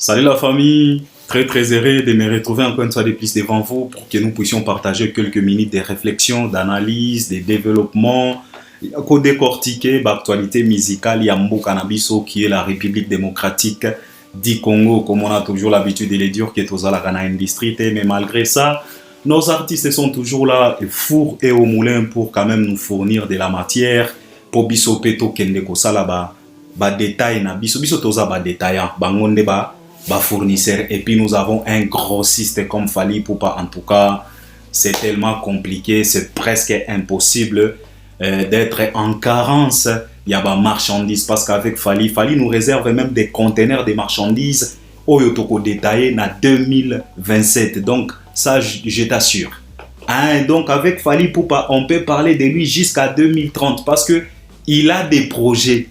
Salut la famille, très heureux de me retrouver encore une fois de plus devant vous pour que nous puissions partager quelques minutes de réflexion, d'analyse, de développement, pour décortiquer l'actualité musicale Yambo Cannabiso qui est la République démocratique du Congo, comme on a toujours l'habitude de le dire, qui est aux Alagana Industrie, mais malgré ça, nos artistes sont toujours là, four et au moulin pour quand même nous fournir de la matière pour biso peto kende ko sala ba détail na biso toza ba détaillant bangonde ba fournisseur, et puis nous avons un grossiste comme Fally Ipupa. En tout cas, c'est tellement compliqué, c'est presque impossible d'être en carence. Il y a des marchandises parce qu'avec Fally nous réserve même des conteneurs de marchandises au Yotoko détaillé na 2027. Donc ça, je t'assure. Hein, donc avec Fally Ipupa, on peut parler de lui jusqu'à 2030 parce que il a des projets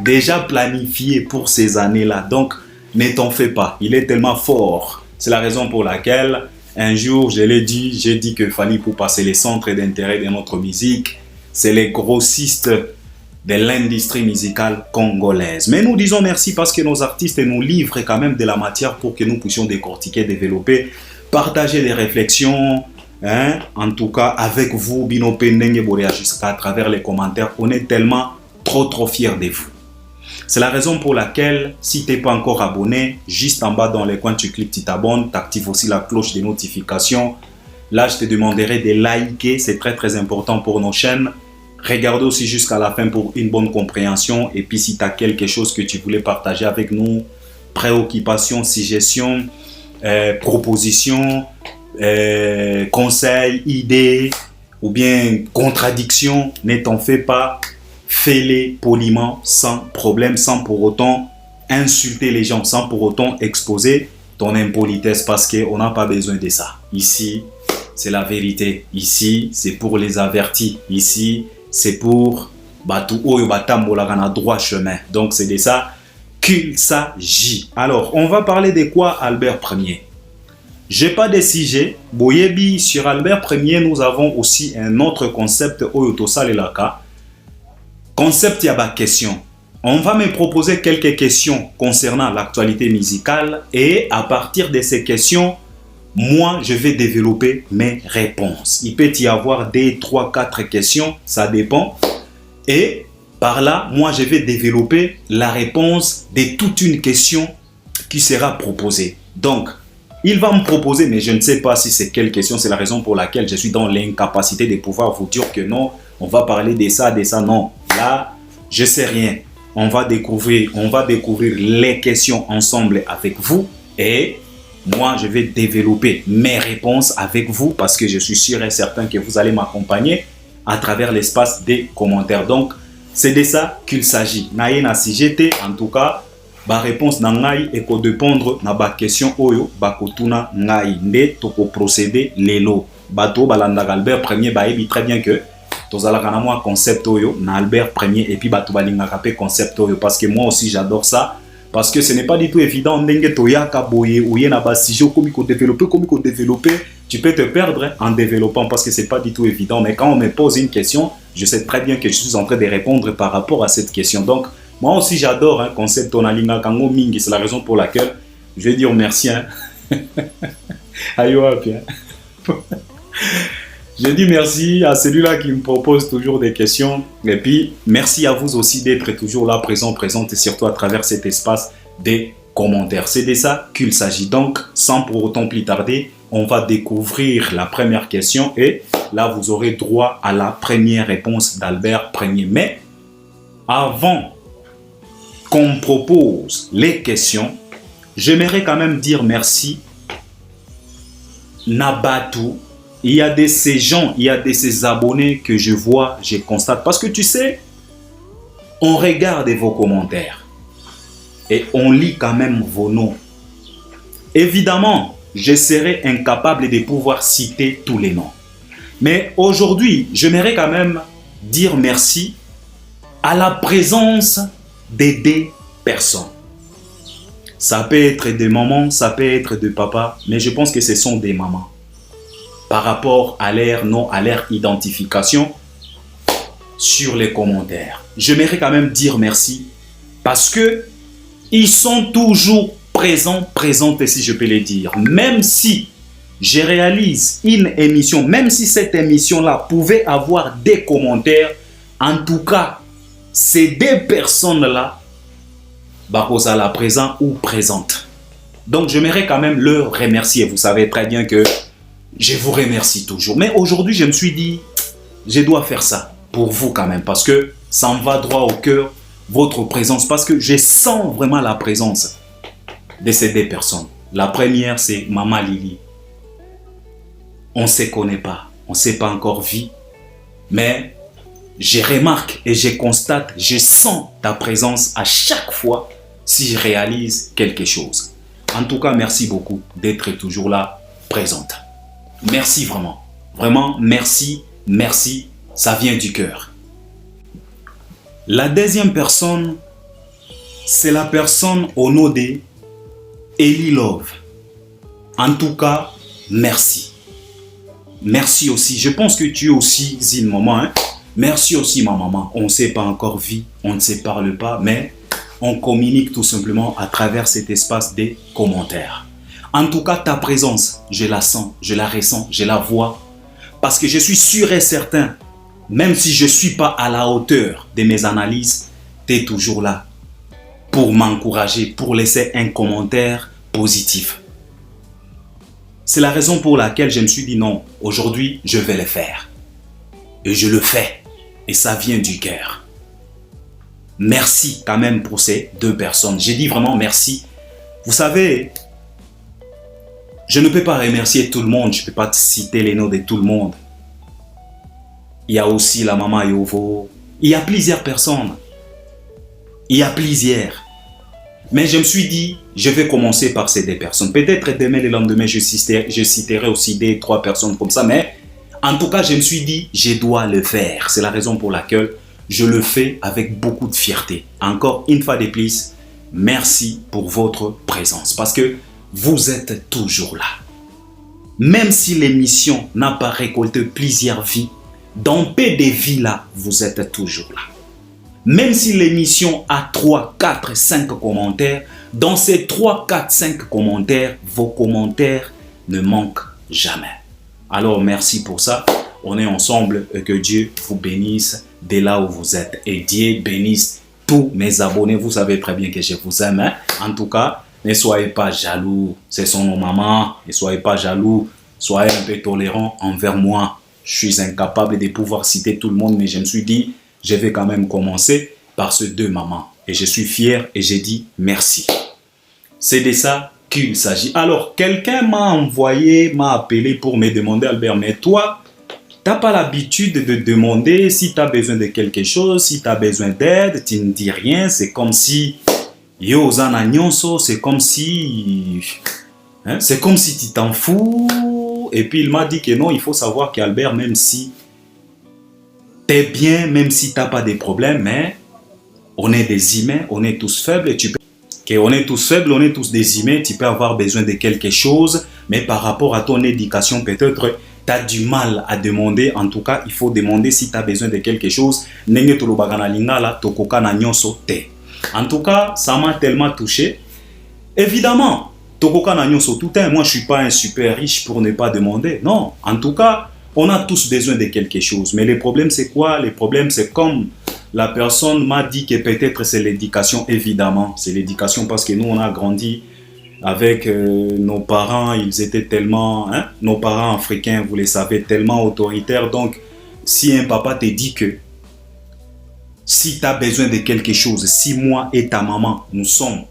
déjà planifiés pour ces années-là. Donc ne t'en fais pas, il est tellement fort. C'est la raison pour laquelle un jour, je l'ai dit, j'ai dit que Fally Ipupa, c'est le centre d'intérêt de notre musique, c'est les grossistes de l'industrie musicale congolaise. Mais nous disons merci parce que nos artistes nous livrent quand même de la matière pour que nous puissions décortiquer, développer, partager des réflexions, hein? En tout cas avec vous, Bino Pendenge Borea, jusqu'à travers les commentaires. On est tellement trop fiers de vous. C'est la raison pour laquelle, si tu n'es pas encore abonné, juste en bas dans les coins, tu cliques, tu t'abonnes, tu actives aussi la cloche de notification. Là, je te demanderai de liker, c'est très important pour nos chaînes. Regarde aussi jusqu'à la fin pour une bonne compréhension. Et puis, si tu as quelque chose que tu voulais partager avec nous, préoccupations, suggestions, propositions, conseils, idées ou bien contradictions, ne t'en fais pas. Fais-les poliment, sans problème, sans pour autant insulter les gens, sans pour autant exposer ton impolitesse, parce qu'on n'a pas besoin de ça. Ici, c'est la vérité. Ici, c'est pour les avertis. Ici, c'est pour Batu Oyo Batambolagana droit chemin. Donc, c'est de ça qu'il s'agit. Alors, on va parler de quoi, Albert Ier? J'ai pas de sujet. Boyebi, sur Albert Ier, nous avons aussi un autre concept, Oyo Tosalelaka. Concept, il y a des questions. On va me proposer quelques questions concernant l'actualité musicale et à partir de ces questions, moi, je vais développer mes réponses. Il peut y avoir 2, 3, 4 questions, ça dépend. Et par là, moi, je vais développer la réponse de toute une question qui sera proposée. Donc, il va me proposer, mais je ne sais pas si c'est quelle question. C'est la raison pour laquelle je suis dans l'incapacité de pouvoir vous dire que non, on va parler de ça, non. Là, je sais rien. On va découvrir les questions ensemble avec vous et moi, je vais développer mes réponses avec vous parce que je suis sûr et certain que vous allez m'accompagner à travers l'espace des commentaires. Donc, c'est de ça qu'il s'agit. Naïna si j'étais, en tout cas, ma réponse nangai et ko dépendre na ba question oyo ba kotuna ngai nde toko procéder lelo. Bato balanda Albert Ier baebi très bien que tozalaka na moi concept oyo na Albert Ier et puis bato balingaka pe concept oyo parce que moi aussi j'adore ça parce que ce n'est pas du tout évident ndenge toyaka boye ouye na ba sujet comme ko développer, tu peux te perdre en développant parce que c'est pas du tout évident, mais quand on me pose une question, je sais très bien que je suis en train de répondre par rapport à cette question. Donc moi aussi j'adore un concept onalinga kango mingi, c'est la raison pour laquelle je vais dire merci hein. Ayo bien. Je dis merci à celui-là qui me propose toujours des questions. Et puis, merci à vous aussi d'être toujours là, présente et surtout à travers cet espace des commentaires. C'est de ça qu'il s'agit. Donc, sans pour autant plus tarder, on va découvrir la première question. Et là, vous aurez droit à la première réponse d'Albert Ier. Mais, avant qu'on me propose les questions, j'aimerais quand même dire merci Nabatou. Il y a de ces gens, il y a de ces abonnés que je vois, je constate. Parce que tu sais, on regarde vos commentaires et on lit quand même vos noms. Évidemment, je serai incapable de pouvoir citer tous les noms. Mais aujourd'hui, j'aimerais quand même dire merci à la présence des 2 personnes. Ça peut être des mamans, ça peut être des papas, mais je pense que ce sont des mamans. Par rapport à leur nom, à leur identification sur les commentaires. J'aimerais quand même dire merci parce que ils sont toujours présente si je peux le dire. Même si je réalise une émission, même si cette émission-là pouvait avoir des commentaires, en tout cas, ces deux personnes-là, Barosa la présent ou présente. Donc, j'aimerais quand même leur remercier. Vous savez très bien que je vous remercie toujours. Mais aujourd'hui, je me suis dit, je dois faire ça pour vous quand même, parce que ça me va droit au cœur, votre présence, parce que je sens vraiment la présence de ces deux personnes. La première, c'est Maman Lily. On ne se connaît pas, on ne s'est pas encore vu, mais je remarque et je constate, je sens ta présence à chaque fois si je réalise quelque chose. En tout cas, merci beaucoup d'être toujours là, présente. Merci vraiment. Vraiment, merci, merci, ça vient du cœur. La deuxième personne, c'est la personne au nom de Eli Love. En tout cas, merci. Merci aussi. Je pense que tu es aussi une maman. Hein? Merci aussi ma maman. On ne s'est pas encore vu, on ne se parle pas, mais on communique tout simplement à travers cet espace des commentaires. En tout cas, ta présence, je la sens, je la ressens, je la vois. Parce que je suis sûr et certain, même si je ne suis pas à la hauteur de mes analyses, tu es toujours là pour m'encourager, pour laisser un commentaire positif. C'est la raison pour laquelle je me suis dit non, aujourd'hui, je vais le faire. Et je le fais. Et ça vient du cœur. Merci quand même pour ces deux personnes. J'ai dit vraiment merci. Vous savez, je ne peux pas remercier tout le monde. Je ne peux pas citer les noms de tout le monde. Il y a aussi la maman Yovo. Il y a plusieurs personnes. Il y a plusieurs. Mais je me suis dit, je vais commencer par ces deux personnes. Peut-être demain, le lendemain, je citerai aussi des trois personnes comme ça. Mais en tout cas, je me suis dit, je dois le faire. C'est la raison pour laquelle je le fais avec beaucoup de fierté. Encore une fois de plus, merci pour votre présence. Parce que vous êtes toujours là. Même si l'émission n'a pas récolté plusieurs vies, dans peu de vies là, vous êtes toujours là. Même si l'émission a 3, 4, 5 commentaires, dans ces 3, 4, 5 commentaires, vos commentaires ne manquent jamais. Alors merci pour ça. On est ensemble et que Dieu vous bénisse dès là où vous êtes. Et Dieu bénisse tous mes abonnés. Vous savez très bien que je vous aime. Hein? En tout cas, ne soyez pas jaloux. Ce sont nos mamans. Ne soyez pas jaloux. Soyez un peu tolérants envers moi. Je suis incapable de pouvoir citer tout le monde, mais je me suis dit, je vais quand même commencer par ces deux mamans. Et je suis fier et j'ai dit merci. C'est de ça qu'il s'agit. Alors, quelqu'un m'a appelé pour me demander, Albert, mais toi, tu n'as pas l'habitude de demander si tu as besoin de quelque chose, si tu as besoin d'aide, tu ne dis rien. C'est comme si, c'est comme si, hein, c'est comme si tu t'en fous. Et puis il m'a dit que non, il faut savoir qu'Albert, même si tu es bien, même si tu n'as pas de problèmes, mais on est des humains, on est tous faibles. Et on est tous faibles, on est tous des humains, tu peux avoir besoin de quelque chose, mais par rapport à ton éducation, peut-être tu as du mal à demander. En tout cas, il faut demander si tu as besoin de quelque chose. En tout cas, ça m'a tellement touché. Évidemment, moi je ne suis pas un super riche pour ne pas demander. Non, en tout cas, on a tous besoin de quelque chose. Mais le problème, c'est quoi? Le problème, c'est comme la personne m'a dit que peut-être c'est l'éducation. Évidemment, c'est l'éducation parce que nous, on a grandi avec nos parents. Ils étaient tellement, hein, nos parents africains, vous le savez, tellement autoritaires. Donc, si un papa te dit que si tu as besoin de quelque chose, si moi et ta maman, nous sommes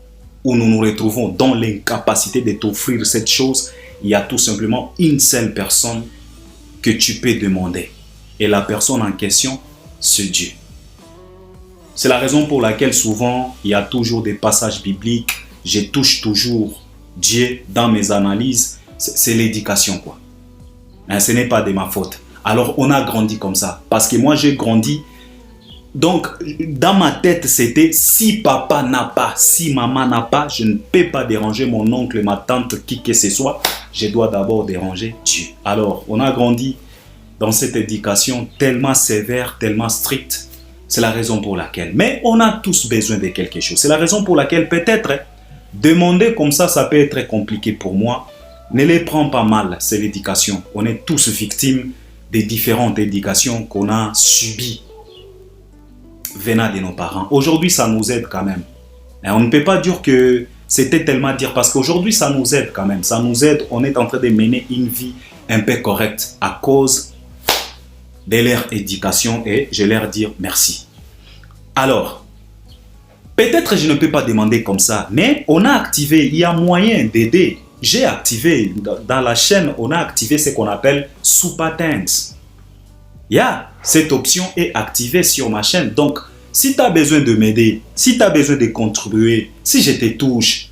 où nous nous retrouvons dans l'incapacité de t'offrir cette chose, il y a tout simplement une seule personne que tu peux demander. Et la personne en question, c'est Dieu. C'est la raison pour laquelle souvent, il y a toujours des passages bibliques. Je touche toujours Dieu dans mes analyses. C'est l'éducation, quoi. Hein, ce n'est pas de ma faute. Alors, on a grandi comme ça. Parce que moi, j'ai grandi. Donc, dans ma tête, c'était si papa n'a pas, si maman n'a pas, je ne peux pas déranger mon oncle, ma tante, qui que ce soit. Je dois d'abord déranger Dieu. Alors, on a grandi dans cette éducation tellement sévère, tellement stricte. C'est la raison pour laquelle. Mais on a tous besoin de quelque chose. C'est la raison pour laquelle peut-être Demander comme ça peut être très compliqué pour moi. Ne les prends pas mal, c'est l'éducation. On est tous victimes des différentes éducations qu'on a subies venant de nos parents. Aujourd'hui, ça nous aide quand même. Et on ne peut pas dire que c'était tellement dire, parce qu'aujourd'hui, ça nous aide quand même. Ça nous aide, on est en train de mener une vie un peu correcte à cause de leur éducation et je leur dire merci. Alors, peut-être je ne peux pas demander comme ça, mais on a activé, il y a moyen d'aider. J'ai activé, dans la chaîne, on a activé ce qu'on appelle Super Thanks. Cette option est activée sur ma chaîne. Donc, si tu as besoin de m'aider, si tu as besoin de contribuer, si je te touche,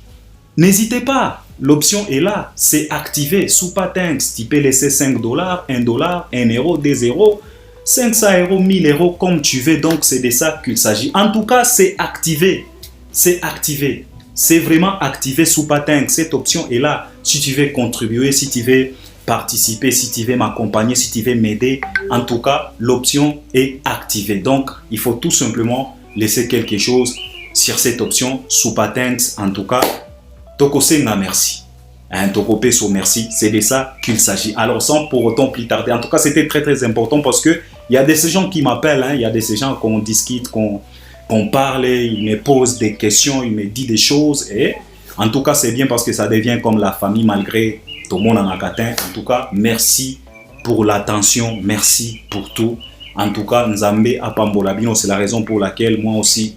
n'hésitez pas. L'option est là, c'est activé. Super Thanks, tu peux laisser 5 dollars, 1 dollar, 1 euro, 2 euros, 500 euros, 1000 euros, comme tu veux. Donc, c'est de ça qu'il s'agit. En tout cas, c'est activé. C'est activé. C'est vraiment activé Super Thanks. Cette option est là. Si tu veux contribuer, si tu veux participer, si tu veux m'accompagner, si tu veux m'aider, en tout cas, l'option est activée. Donc, il faut tout simplement laisser quelque chose sur cette option Super Thanks. En tout cas, Tokosenga merci. Tokopé so merci, c'est de ça qu'il s'agit. Alors, sans pour autant plus tarder, en tout cas, c'était très très important parce que il y a des gens qui m'appellent, il y a des gens qu'on discute, qu'on parle, ils me posent des questions, ils me disent des choses. Et en tout cas, c'est bien parce que ça devient comme la famille malgré tout le monde en Akatin. En tout cas, merci pour l'attention, merci pour tout. En tout cas, Nzambe Apambolabino, c'est la raison pour laquelle moi aussi,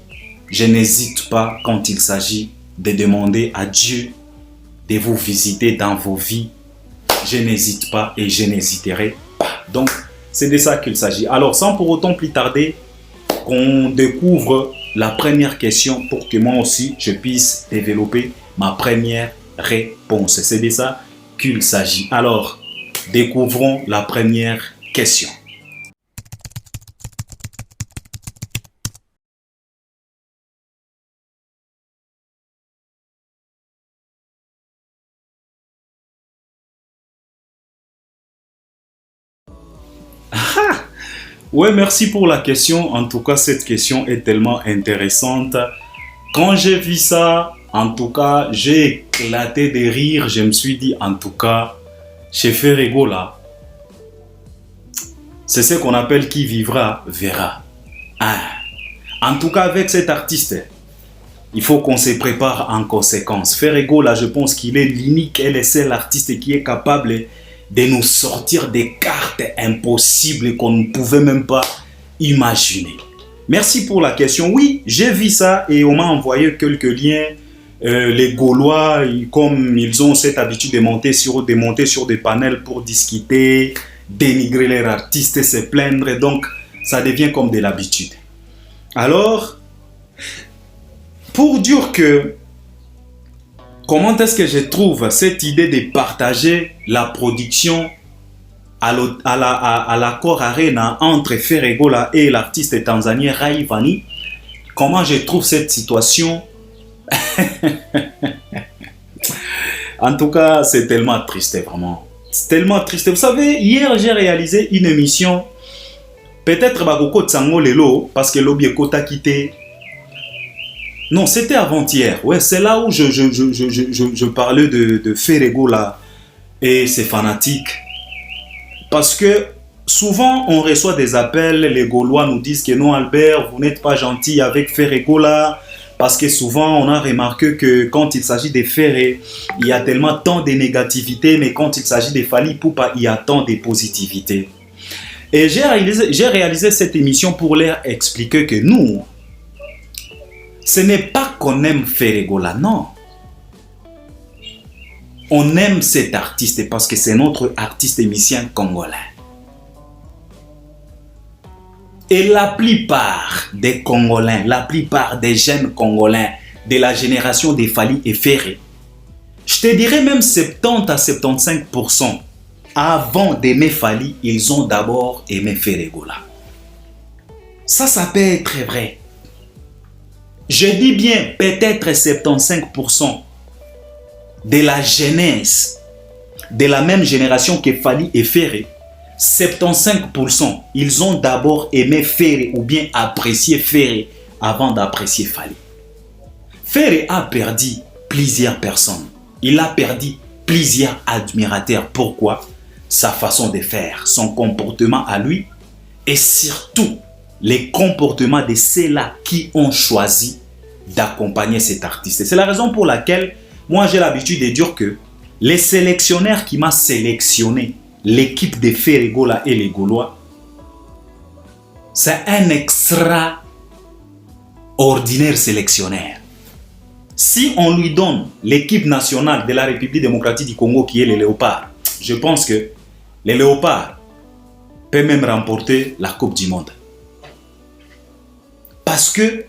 je n'hésite pas quand il s'agit de demander à Dieu de vous visiter dans vos vies. Je n'hésite pas et je n'hésiterai pas. Donc, c'est de ça qu'il s'agit. Alors, sans pour autant plus tarder, qu'on découvre la première question pour que moi aussi, je puisse développer ma première réponse. C'est de ça qu'il s'agit. Alors, découvrons la première question. Ouais, merci pour la question. En tout cas, cette question est tellement intéressante. Quand j'ai vu ça, en tout cas, j'ai éclaté de rire. Je me suis dit, en tout cas, chez Ferrego là, c'est ce qu'on appelle qui vivra, verra. En tout cas, avec cet artiste, il faut qu'on se prépare en conséquence. Ferrego là, je pense qu'il est l'unique et le seul artiste qui est capable de nous sortir des cartes impossibles qu'on ne pouvait même pas imaginer. Merci pour la question. Oui, j'ai vu ça et on m'a envoyé quelques liens. Les Gaulois, comme ils ont cette habitude de monter sur des panels pour discuter, dénigrer les artistes, se plaindre. Donc, ça devient comme de l'habitude. Alors, pour dire que comment est-ce que je trouve cette idée de partager la production à l'accord Arena entre Ferrego et l'artiste tanzanien Rayvanny? Comment je trouve cette situation? En tout cas, c'est tellement triste, vraiment. C'est tellement triste. Vous savez, hier, j'ai réalisé une émission. Peut-être Bakoko Tsango Lelo, parce que l'Obi Kota quitté. Non, c'était avant-hier. Ouais, c'est là où je parlais de Ferrego là et ses fanatiques. Parce que souvent, on reçoit des appels, les Gaulois nous disent que non, Albert, vous n'êtes pas gentil avec Ferrego là. Parce que souvent, on a remarqué que quand il s'agit de Ferré, il y a tellement tant de négativité, mais quand il s'agit de Fally Ipupa, il y a tant de positivité. Et j'ai réalisé cette émission pour leur expliquer que nous, ce n'est pas qu'on aime Ferrego là, non. On aime cet artiste parce que c'est notre artiste émissien congolais. Et la plupart des Congolais, la plupart des jeunes Congolais de la génération des Fally et Ferré, je te dirais même 70 à 75%, avant d'aimer Fally, ils ont d'abord aimé Ferrego là. Ça peut être vrai. Je dis bien peut-être 75% de la jeunesse, de la même génération que Fally et Ferré, 75%, ils ont d'abord aimé Ferré ou bien apprécié Ferré avant d'apprécier Fally. Ferré a perdu plusieurs personnes. Il a perdu plusieurs admirateurs. Pourquoi? Sa façon de faire, son comportement à lui et surtout les comportements de ceux-là qui ont choisi d'accompagner cet artiste. C'est la raison pour laquelle moi j'ai l'habitude de dire que les sélectionneurs qui m'ont sélectionné, l'équipe de Ferregola et les Gaulois, c'est un extraordinaire sélectionneur. Si on lui donne l'équipe nationale de la République démocratique du Congo qui est les Léopards, je pense que les Léopards peuvent même remporter la Coupe du Monde. Parce que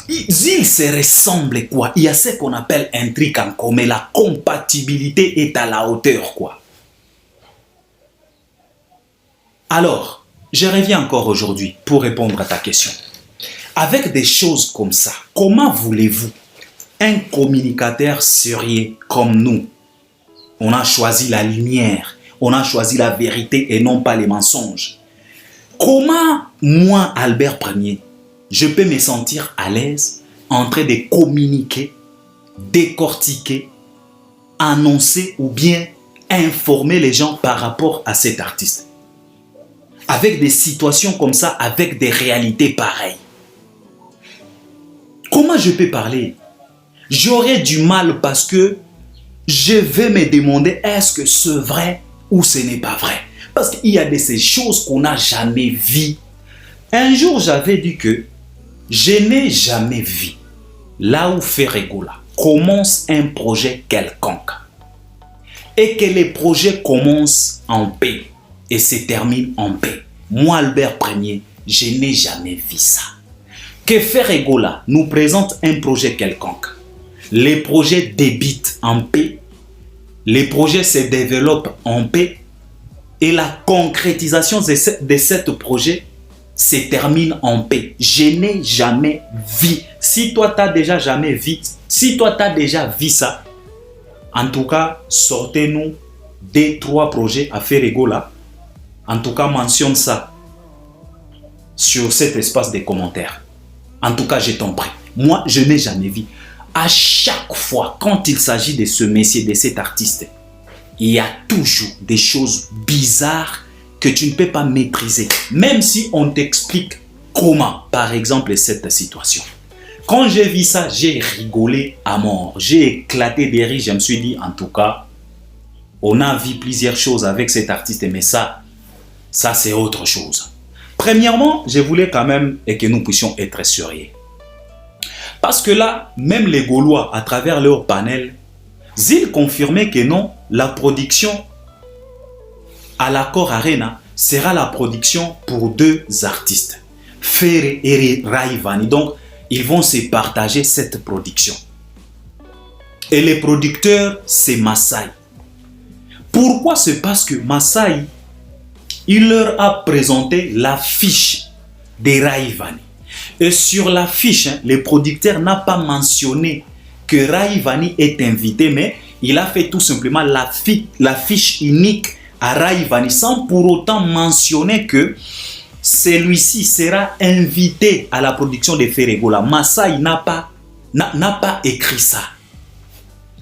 ils se ressemblent quoi. Il y a ce qu'on appelle un truc en commun. La compatibilité est à la hauteur quoi. Alors, je reviens encore aujourd'hui pour répondre à ta question. Avec des choses comme ça, comment voulez-vous un communicateur sérieux comme nous? On a choisi la lumière, on a choisi la vérité et non pas les mensonges. Comment moi, Albert Ier, je peux me sentir à l'aise en train de communiquer, décortiquer, annoncer ou bien informer les gens par rapport à cet artiste? Avec des situations comme ça, avec des réalités pareilles. Comment je peux parler? J'aurais du mal parce que je vais me demander est-ce que c'est vrai ou ce n'est pas vrai. Parce qu'il y a de ces choses qu'on n'a jamais vues. Un jour, j'avais dit que je n'ai jamais vu là où Ferregola commence un projet quelconque et que les projets commencent en paix et se terminent en paix. Moi, Albert Ier, je n'ai jamais vu ça. Que Ferregola nous présente un projet quelconque. Les projets débutent en paix, les projets se développent en paix et la concrétisation de ce projet se termine en paix. Je n'ai jamais vu. Si toi, tu n'as déjà jamais vu, si toi, tu as déjà vu ça, en tout cas, sortez-nous 2-3 projets à Ferregola. En tout cas, mentionne ça sur cet espace de commentaires. En tout cas, je t'en prie. Moi, je n'ai jamais vu. À chaque fois, quand il s'agit de ce métier, de cet artiste, il y a toujours des choses bizarres que tu ne peux pas maîtriser. Même si on t'explique comment, par exemple, cette situation. Quand j'ai vu ça, j'ai rigolé à mort. J'ai éclaté de rire. Je me suis dit, en tout cas, on a vu plusieurs choses avec cet artiste, mais ça c'est autre chose. Premièrement, je voulais quand même que nous puissions être sérieux. Parce que là, même les Gaulois, à travers leur panel, ils confirmaient que non, la production à l'accord Arena sera la production pour 2 artistes, Ferre et Rayvanny. Donc, ils vont se partager cette production. Et les producteurs, c'est Masai. Pourquoi? C'est parce que Masai, il leur a présenté l'affiche de Rayvanny. Et sur l'affiche, le producteur n'a pas mentionné que Rayvanny est invité, mais il a fait tout simplement l'affiche unique à Rayvanny sans pour autant mentionner que celui-ci sera invité à la production de Ferregola. Masai n'a pas écrit ça.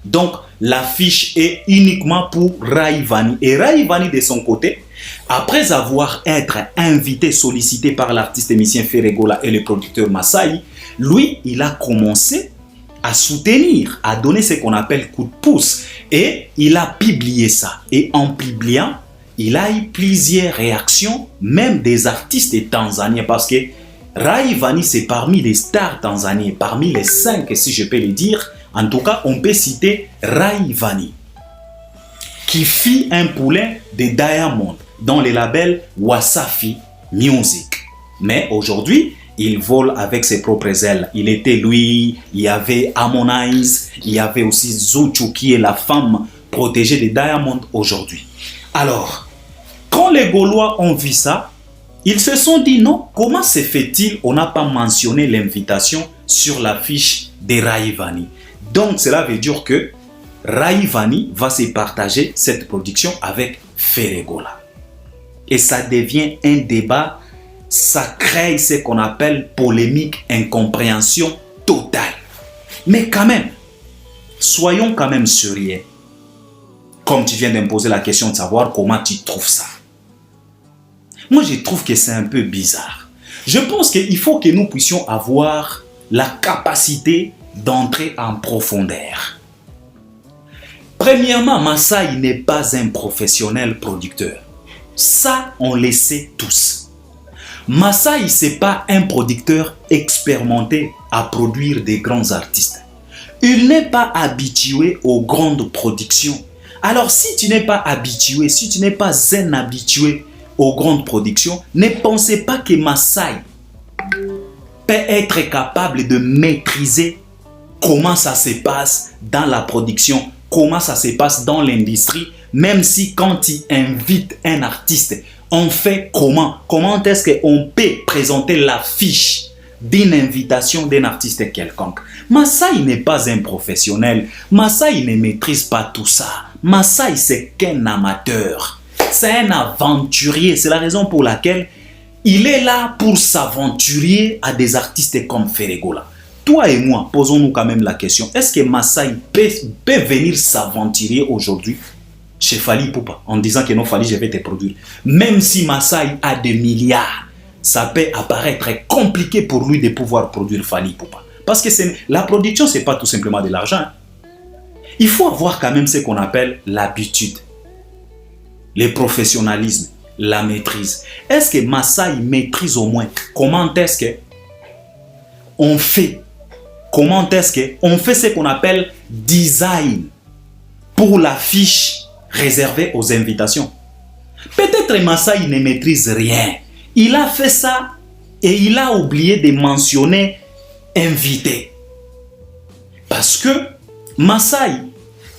Donc, l'affiche est uniquement pour Rayvanny. Et Rayvanny, de son côté, après avoir été invité, sollicité par l'artiste émissien Ferregola et le producteur Masai, lui, il a commencé à soutenir, à donner ce qu'on appelle coup de pouce. Et il a publié ça. Et en publiant, il a eu plusieurs réactions, même des artistes tanzaniens, parce que Rayvanny, c'est parmi les stars tanzaniens, parmi les 5, si je peux le dire. En tout cas, on peut citer Rayvanny, qui fit un poulain de Diamond dans le label Wasafi Music. Mais aujourd'hui, il vole avec ses propres ailes. Il était lui, il y avait Harmonize, il y avait aussi Zuchu qui est la femme protégée de Diamond aujourd'hui. Alors, quand les Gaulois ont vu ça, ils se sont dit non, comment se fait-il on n'a pas mentionné l'invitation sur l'affiche de Rayvanny. Donc cela veut dire que Rayvanny va se partager cette production avec Ferregola. Et ça devient un débat, ça crée ce qu'on appelle polémique, incompréhension totale. Mais quand même, soyons quand même sérieux. Comme tu viens de me poser la question de savoir comment tu trouves ça. Moi, je trouve que c'est un peu bizarre. Je pense qu'il faut que nous puissions avoir la capacité d'entrer en profondeur. Premièrement, Masai n'est pas un professionnel producteur. Ça, on le sait tous. Masai, ce n'est pas un producteur expérimenté à produire des grands artistes. Il n'est pas habitué aux grandes productions. Alors, si tu n'es pas habitué, si tu n'es pas un habitué aux grandes productions, ne pensez pas que Masai peut être capable de maîtriser comment ça se passe dans la production, comment ça se passe dans l'industrie, même si quand il invite un artiste, on fait comment? Comment est-ce qu'on peut présenter l'affiche d'une invitation d'un artiste quelconque? Masai n'est pas un professionnel. Masai ne maîtrise pas tout ça. Masai, c'est qu'un amateur. C'est un aventurier. C'est la raison pour laquelle il est là pour s'aventurer à des artistes comme Ferregola. Toi et moi, posons-nous quand même la question. Est-ce que Masai peut venir s'aventurer aujourd'hui chez Fally Ipupa en disant que non, Fally, je vais te produire? Même si Masai a des milliards, ça peut apparaître compliqué pour lui de pouvoir produire Fally Ipupa. Parce que la production, ce n'est pas tout simplement de l'argent. Il faut avoir quand même ce qu'on appelle l'habitude, le professionnalisme, la maîtrise. Est-ce que Masai maîtrise au moins comment est-ce qu'on fait? Comment est-ce qu'on fait ce qu'on appelle design pour l'affiche réservée aux invitations? Peut-être Masai ne maîtrise rien. Il a fait ça et il a oublié de mentionner invité. Parce que Masai,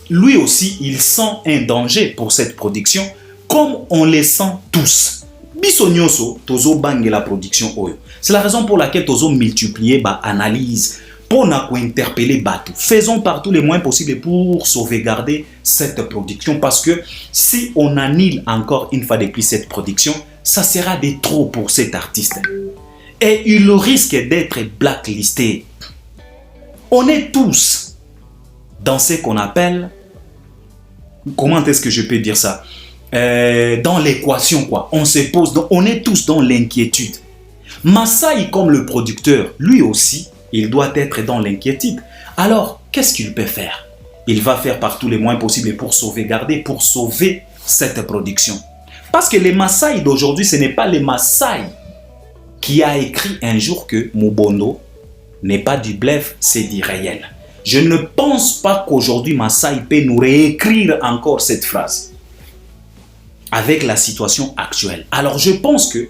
lui aussi, il sent un danger pour cette production, comme on les sent tous. Bisognoso, tozo bangue la production oyo. C'est la raison pour laquelle tozo multiplier ba analyse pour interpeller Batou. Faisons par tous les moyens possibles pour sauvegarder cette production, parce que si on annule encore une fois de plus cette production, ça sera de trop pour cet artiste. Et il risque d'être blacklisté. On est tous dans ce qu'on appelle, comment est-ce que je peux dire ça, dans l'équation quoi. On se pose, on est tous dans l'inquiétude. Masai, comme le producteur, lui aussi, il doit être dans l'inquiétude. Alors, qu'est-ce qu'il peut faire? Il va faire par tous les moyens possibles pour sauvegarder, pour sauver cette production. Parce que les Masai d'aujourd'hui, ce n'est pas les Masai qui a écrit un jour que Mubondo n'est pas du bluff, c'est du réel. Je ne pense pas qu'aujourd'hui Masai peut nous réécrire encore cette phrase avec la situation actuelle. Alors je pense que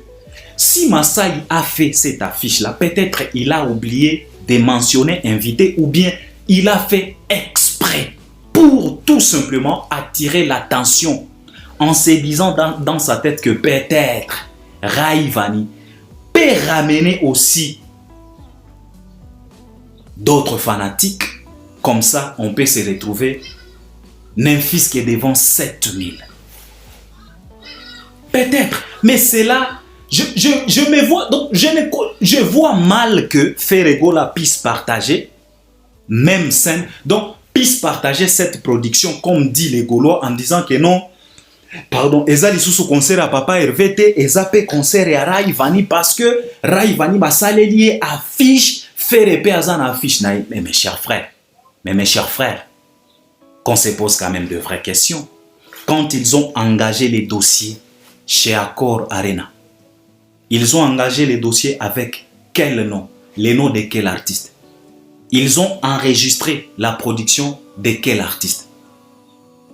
si Masai a fait cette affiche-là, peut-être il a oublié de mentionner invité, ou bien il a fait exprès pour tout simplement attirer l'attention en se disant dans sa tête que peut-être Rayvanny peut ramener aussi d'autres fanatiques. Comme ça, on peut se retrouver n'infis que devant 7000. Peut-être, mais c'est là, je me vois, donc je vois mal que Ferregola puisse partager, même scène, donc puisse partager cette production, comme dit les Gaulois, en disant que non, pardon, eza lisusu concert à Papa Hervé te, eza pe concert à Rayvanny, parce que Rayvanny basaleli affiche, faire pe azan affiche. Mais mes chers frères, qu'on se pose quand même de vraies questions. Quand ils ont engagé les dossiers chez Accor Arena, ils ont engagé les dossiers avec quel nom? Les noms de quel artiste? Ils ont enregistré la production de quel artiste?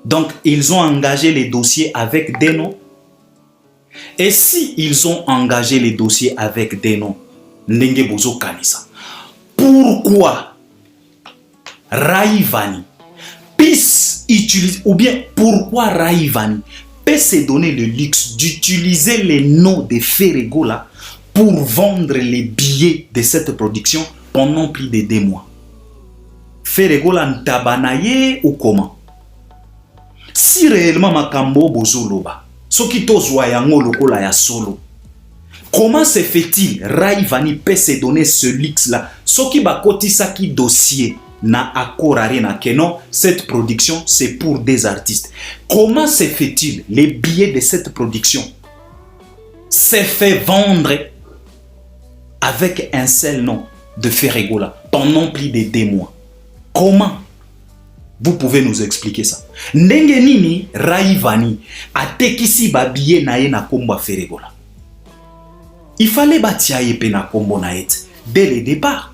Donc, ils ont engagé les dossiers avec des noms. Et si ils ont engagé les dossiers avec des noms, Ndenge Bozo Kanisa, pourquoi Rayvanny puisse utiliser, ou bien pourquoi Rayvanny peut se donner le luxe d'utiliser les noms de Ferregola pour vendre les billets de cette production pendant plus de 2 mois? Ferregola ntabanaye ou comment? Si réellement makambo bozoloba, soki tozwa yango lokola ya solo, comment se fait-il Rayvanny peut se donner ce luxe là? Soki bakoti saki dossier na accord arena que non, cette production c'est pour des artistes. Comment se fait-il les billets de cette production s'est fait vendre avec un seul nom de Ferregola pendant plus de 2 mois? Comment? Vous pouvez nous expliquer ça? Ndenge nini Rayvanny atekisi ba billet na ye na kombo Ferregola? Il fallait batia ye pe na kombo na ye dès le départ.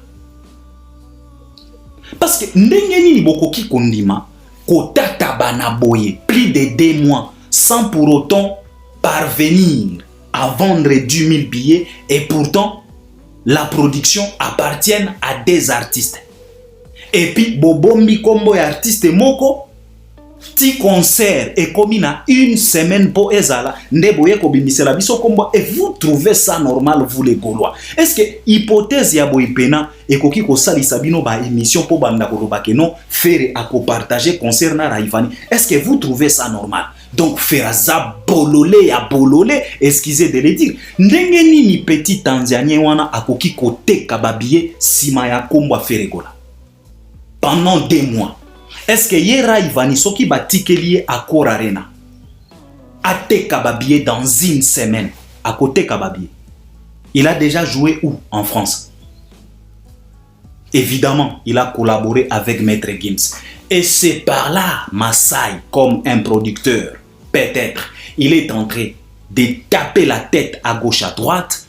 Parce que ndenge nini bokoki kondima kotata bana boye plus de 2 mois sans pour autant parvenir à vendre 10 000 billets et pourtant la production appartient à des artistes. Et puis bobombi kombo ya artiste moko ti concert et comme na 1 semaine pour ezala ndeboye ko bimisela biso kombo. Et vous trouvez ça normal vous les Gaulois? Est-ce que hypothèse ya boypena ekoki ko salisa bino ba émission pour banda ko loba ke non faire à ko partager concert na Rayvanny? Est-ce que vous trouvez ça normal? Donc faire ça bololé ya bololé, excusez de le dire. Ndenge nini petit Tanzanien wana akoki ko teka ba billet sima ya kombo Ferregola pendant 2 mois? Est-ce que ye Rayvanny soki batike lié à Accor Arena a teka ba billet dans 1 semaine à côté Kababier? Il a déjà joué où? En France. Évidemment, il a collaboré avec Maître Gims. Et c'est par là, Massai, comme un producteur, peut-être, il est en train de taper la tête à gauche, à droite.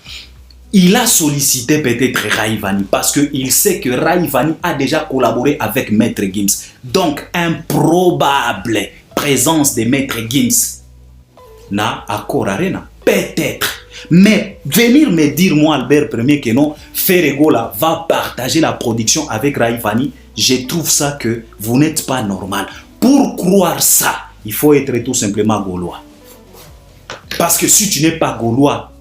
Il a sollicité peut-être Rayvanny parce qu'il sait que Rayvanny a déjà collaboré avec Maître Gims. Donc, improbable présence de Maître Gims na Accor Arena. Peut-être. Mais venir me dire, moi, Albert Premier, que non, Ferregola va partager la production avec Rayvanny, je trouve ça que vous n'êtes pas normal. Pour croire ça, il faut être tout simplement Gaulois. Parce que si tu n'es pas Gaulois,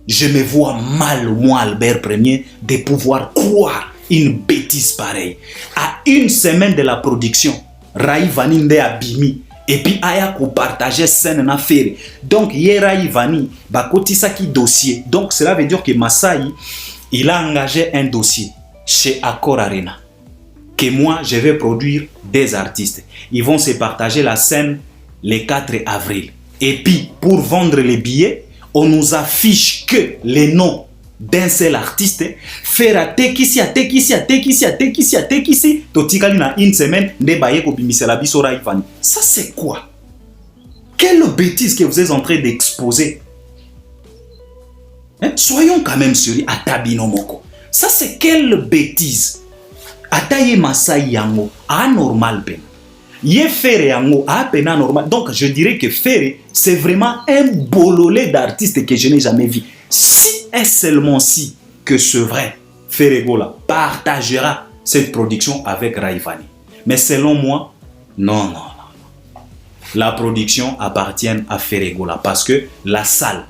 je me vois mal, moi, Albert Premier, de pouvoir croire une bêtise pareille. À 1 semaine de la production, Rayvanny nde abimi. Et puis, aya ko partager scène na faire. Donc, hier Rayvanny, bakoti sa ki dossier. Donc, cela veut dire que Massai, il a engagé un dossier chez Accor Arena. Que moi, je vais produire des artistes. Ils vont se partager la scène le 4 avril. Et puis, pour vendre les billets, on nous affiche que les noms d'un seul artiste. Faire tekisi, totikali na 1 semaine, ne baye ko bimisela biso Rayvanny. Ça c'est quoi? Quelle bêtise que vous êtes en train d'exposer. Hein? Soyons quand même sérieux. Atabino moko. Ça c'est quelle bêtise? Ataye Massai yango, anormal ben. Ye Ferre yango, pena normal. Donc je dirais que Ferre, c'est vraiment un bololé d'artistes que je n'ai jamais vu. Si et seulement si que ce vrai Ferregola partagera cette production avec Rayvanny. Mais selon moi, non. La production appartient à Ferregola parce que la salle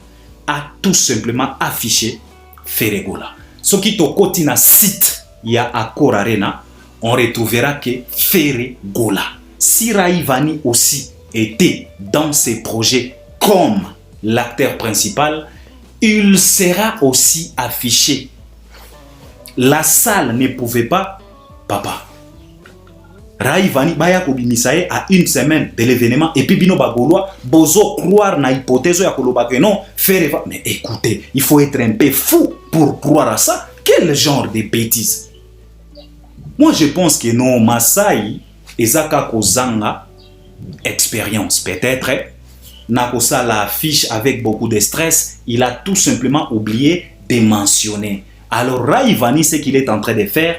a tout simplement affiché Ferregola. Ce qui est au côté na site, il y a Accor Arena, on retrouvera que Ferregola. Si Rayvanny aussi était dans ces projets comme l'acteur principal, il sera aussi affiché. La salle ne pouvait pas, papa. Rayvanny baya ko bimisaye à 1 semaine de l'événement et puis bino bagolois bozo croire na hypothèse ya koloba que non faire. Mais écoutez, il faut être un peu fou pour croire à ça. Quel genre de bêtises? Moi je pense que non, Massai ezaka kozanga expérience peut-être. Nakosa la affiche avec beaucoup de stress, il a tout simplement oublié de mentionner. Alors Rayvanny, ce qu'il est en train de faire,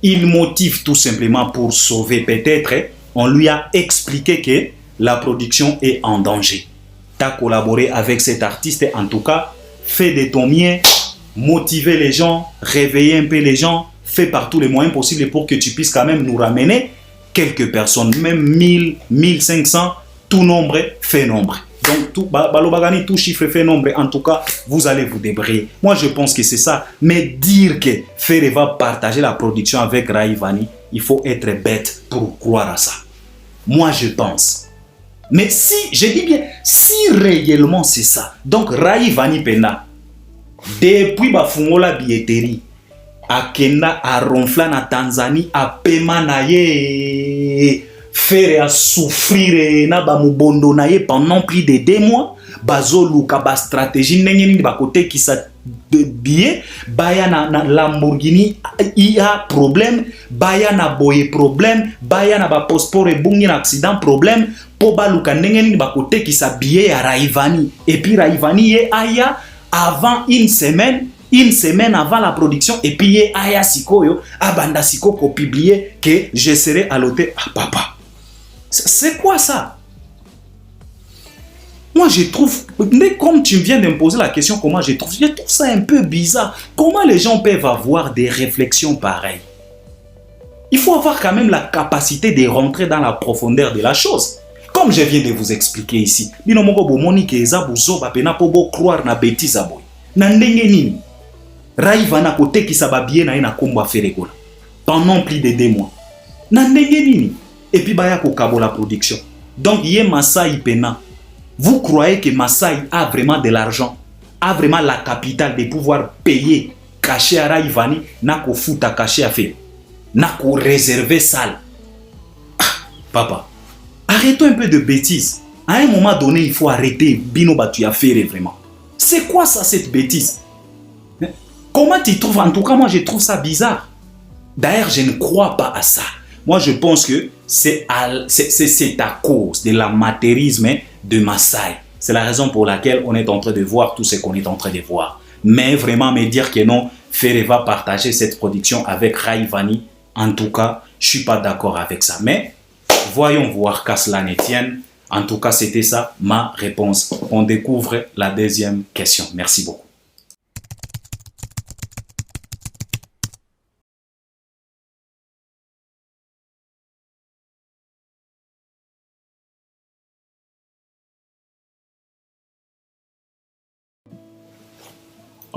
il motive tout simplement pour sauver peut-être. On lui a expliqué que la production est en danger. Tu as collaboré avec cet artiste, en tout cas, fais de ton mieux, motiver les gens, réveiller un peu les gens, fais par tous les moyens possibles pour que tu puisses quand même nous ramener quelques personnes, même 1000, 1500, tout nombre fait nombre. Donc, tout chiffre fait nombre. En tout cas, vous allez vous débrouiller. Moi, je pense que c'est ça. Mais dire que Ferre va partager la production avec Rayvanny, il faut être bête pour croire à ça. Moi, je pense. Mais si, je dis bien, si réellement c'est ça, donc Rayvanny Pena, depuis Bafungola billetterie, akenda a ronfla na Tanzanie a pema na ye faire a souffrir na ba mubondo na ye pendant plus de 2 mois bazo luka ba stratégie ndenge nini ba côté qui sa de billet baya na Lamborghini ia problème baya na boye problème baya na ba passeport et bungi na accident problème po ba luka ndenge nini ba côté qui sa billet ya Rayvanny et puis Rayvanny ye aya avant une semaine avant la production et puis ye aya sikoyo abanda sikoko publier que je serai à l'hôtel à papa. C'est quoi ça? Moi, je trouve, comme tu viens de me poser la question, comment je trouve ça un peu bizarre. Comment les gens peuvent avoir des réflexions pareilles? Il faut avoir quand même la capacité de rentrer dans la profondeur de la chose. Comme je viens de vous expliquer ici, croire na bêtise aboy. Na ndenge nini? Rayvanny kote ki sababie na ina komba ferekola. Pendant plus de 2 mois. Na ndenge nini? Et puis baya ko kabo la production. Donc yé Masai pena. Vous croyez que Masai a vraiment de l'argent, a vraiment la capitale de pouvoir payer, cacher à Rayvanny, n'a qu'au foot à cacher à faire, n'a qu'au réserver salle. Ah, papa, arrêtons un peu de bêtises. À un moment donné, il faut arrêter Bino Batu à faire vraiment. C'est quoi ça, cette bêtise? Comment tu trouves? En tout cas, moi, je trouve ça bizarre. D'ailleurs, je ne crois pas à ça. Moi, je pense que c'est à cause de l'amateurisme de Masai. C'est la raison pour laquelle on est en train de voir tout ce qu'on est en train de voir. Mais vraiment me dire que non, Ferré va partager cette production avec Rayvanny, en tout cas, je ne suis pas d'accord avec ça. Mais voyons voir qu'à cela ne tienne. En tout cas, c'était ça ma réponse. On découvre la deuxième question. Merci beaucoup.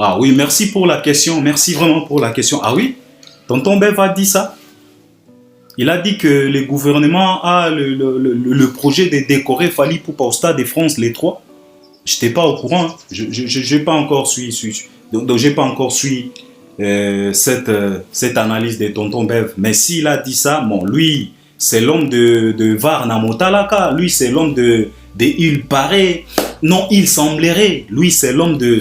Ah oui, merci pour la question. Merci vraiment pour la question. Ah oui, tonton Bev a dit ça. Il a dit que le gouvernement a le projet de décorer Fally Ipupa au Stade de France, les 3. Je n'étais pas au courant. Je n'ai pas encore suivi. Donc j'ai pas encore suivi cette analyse de tonton Bev. Mais s'il a dit ça, bon, lui, c'est l'homme de Varna Motalaka. Lui, c'est l'homme de Il paraît. Non, il semblerait. Lui, c'est l'homme de...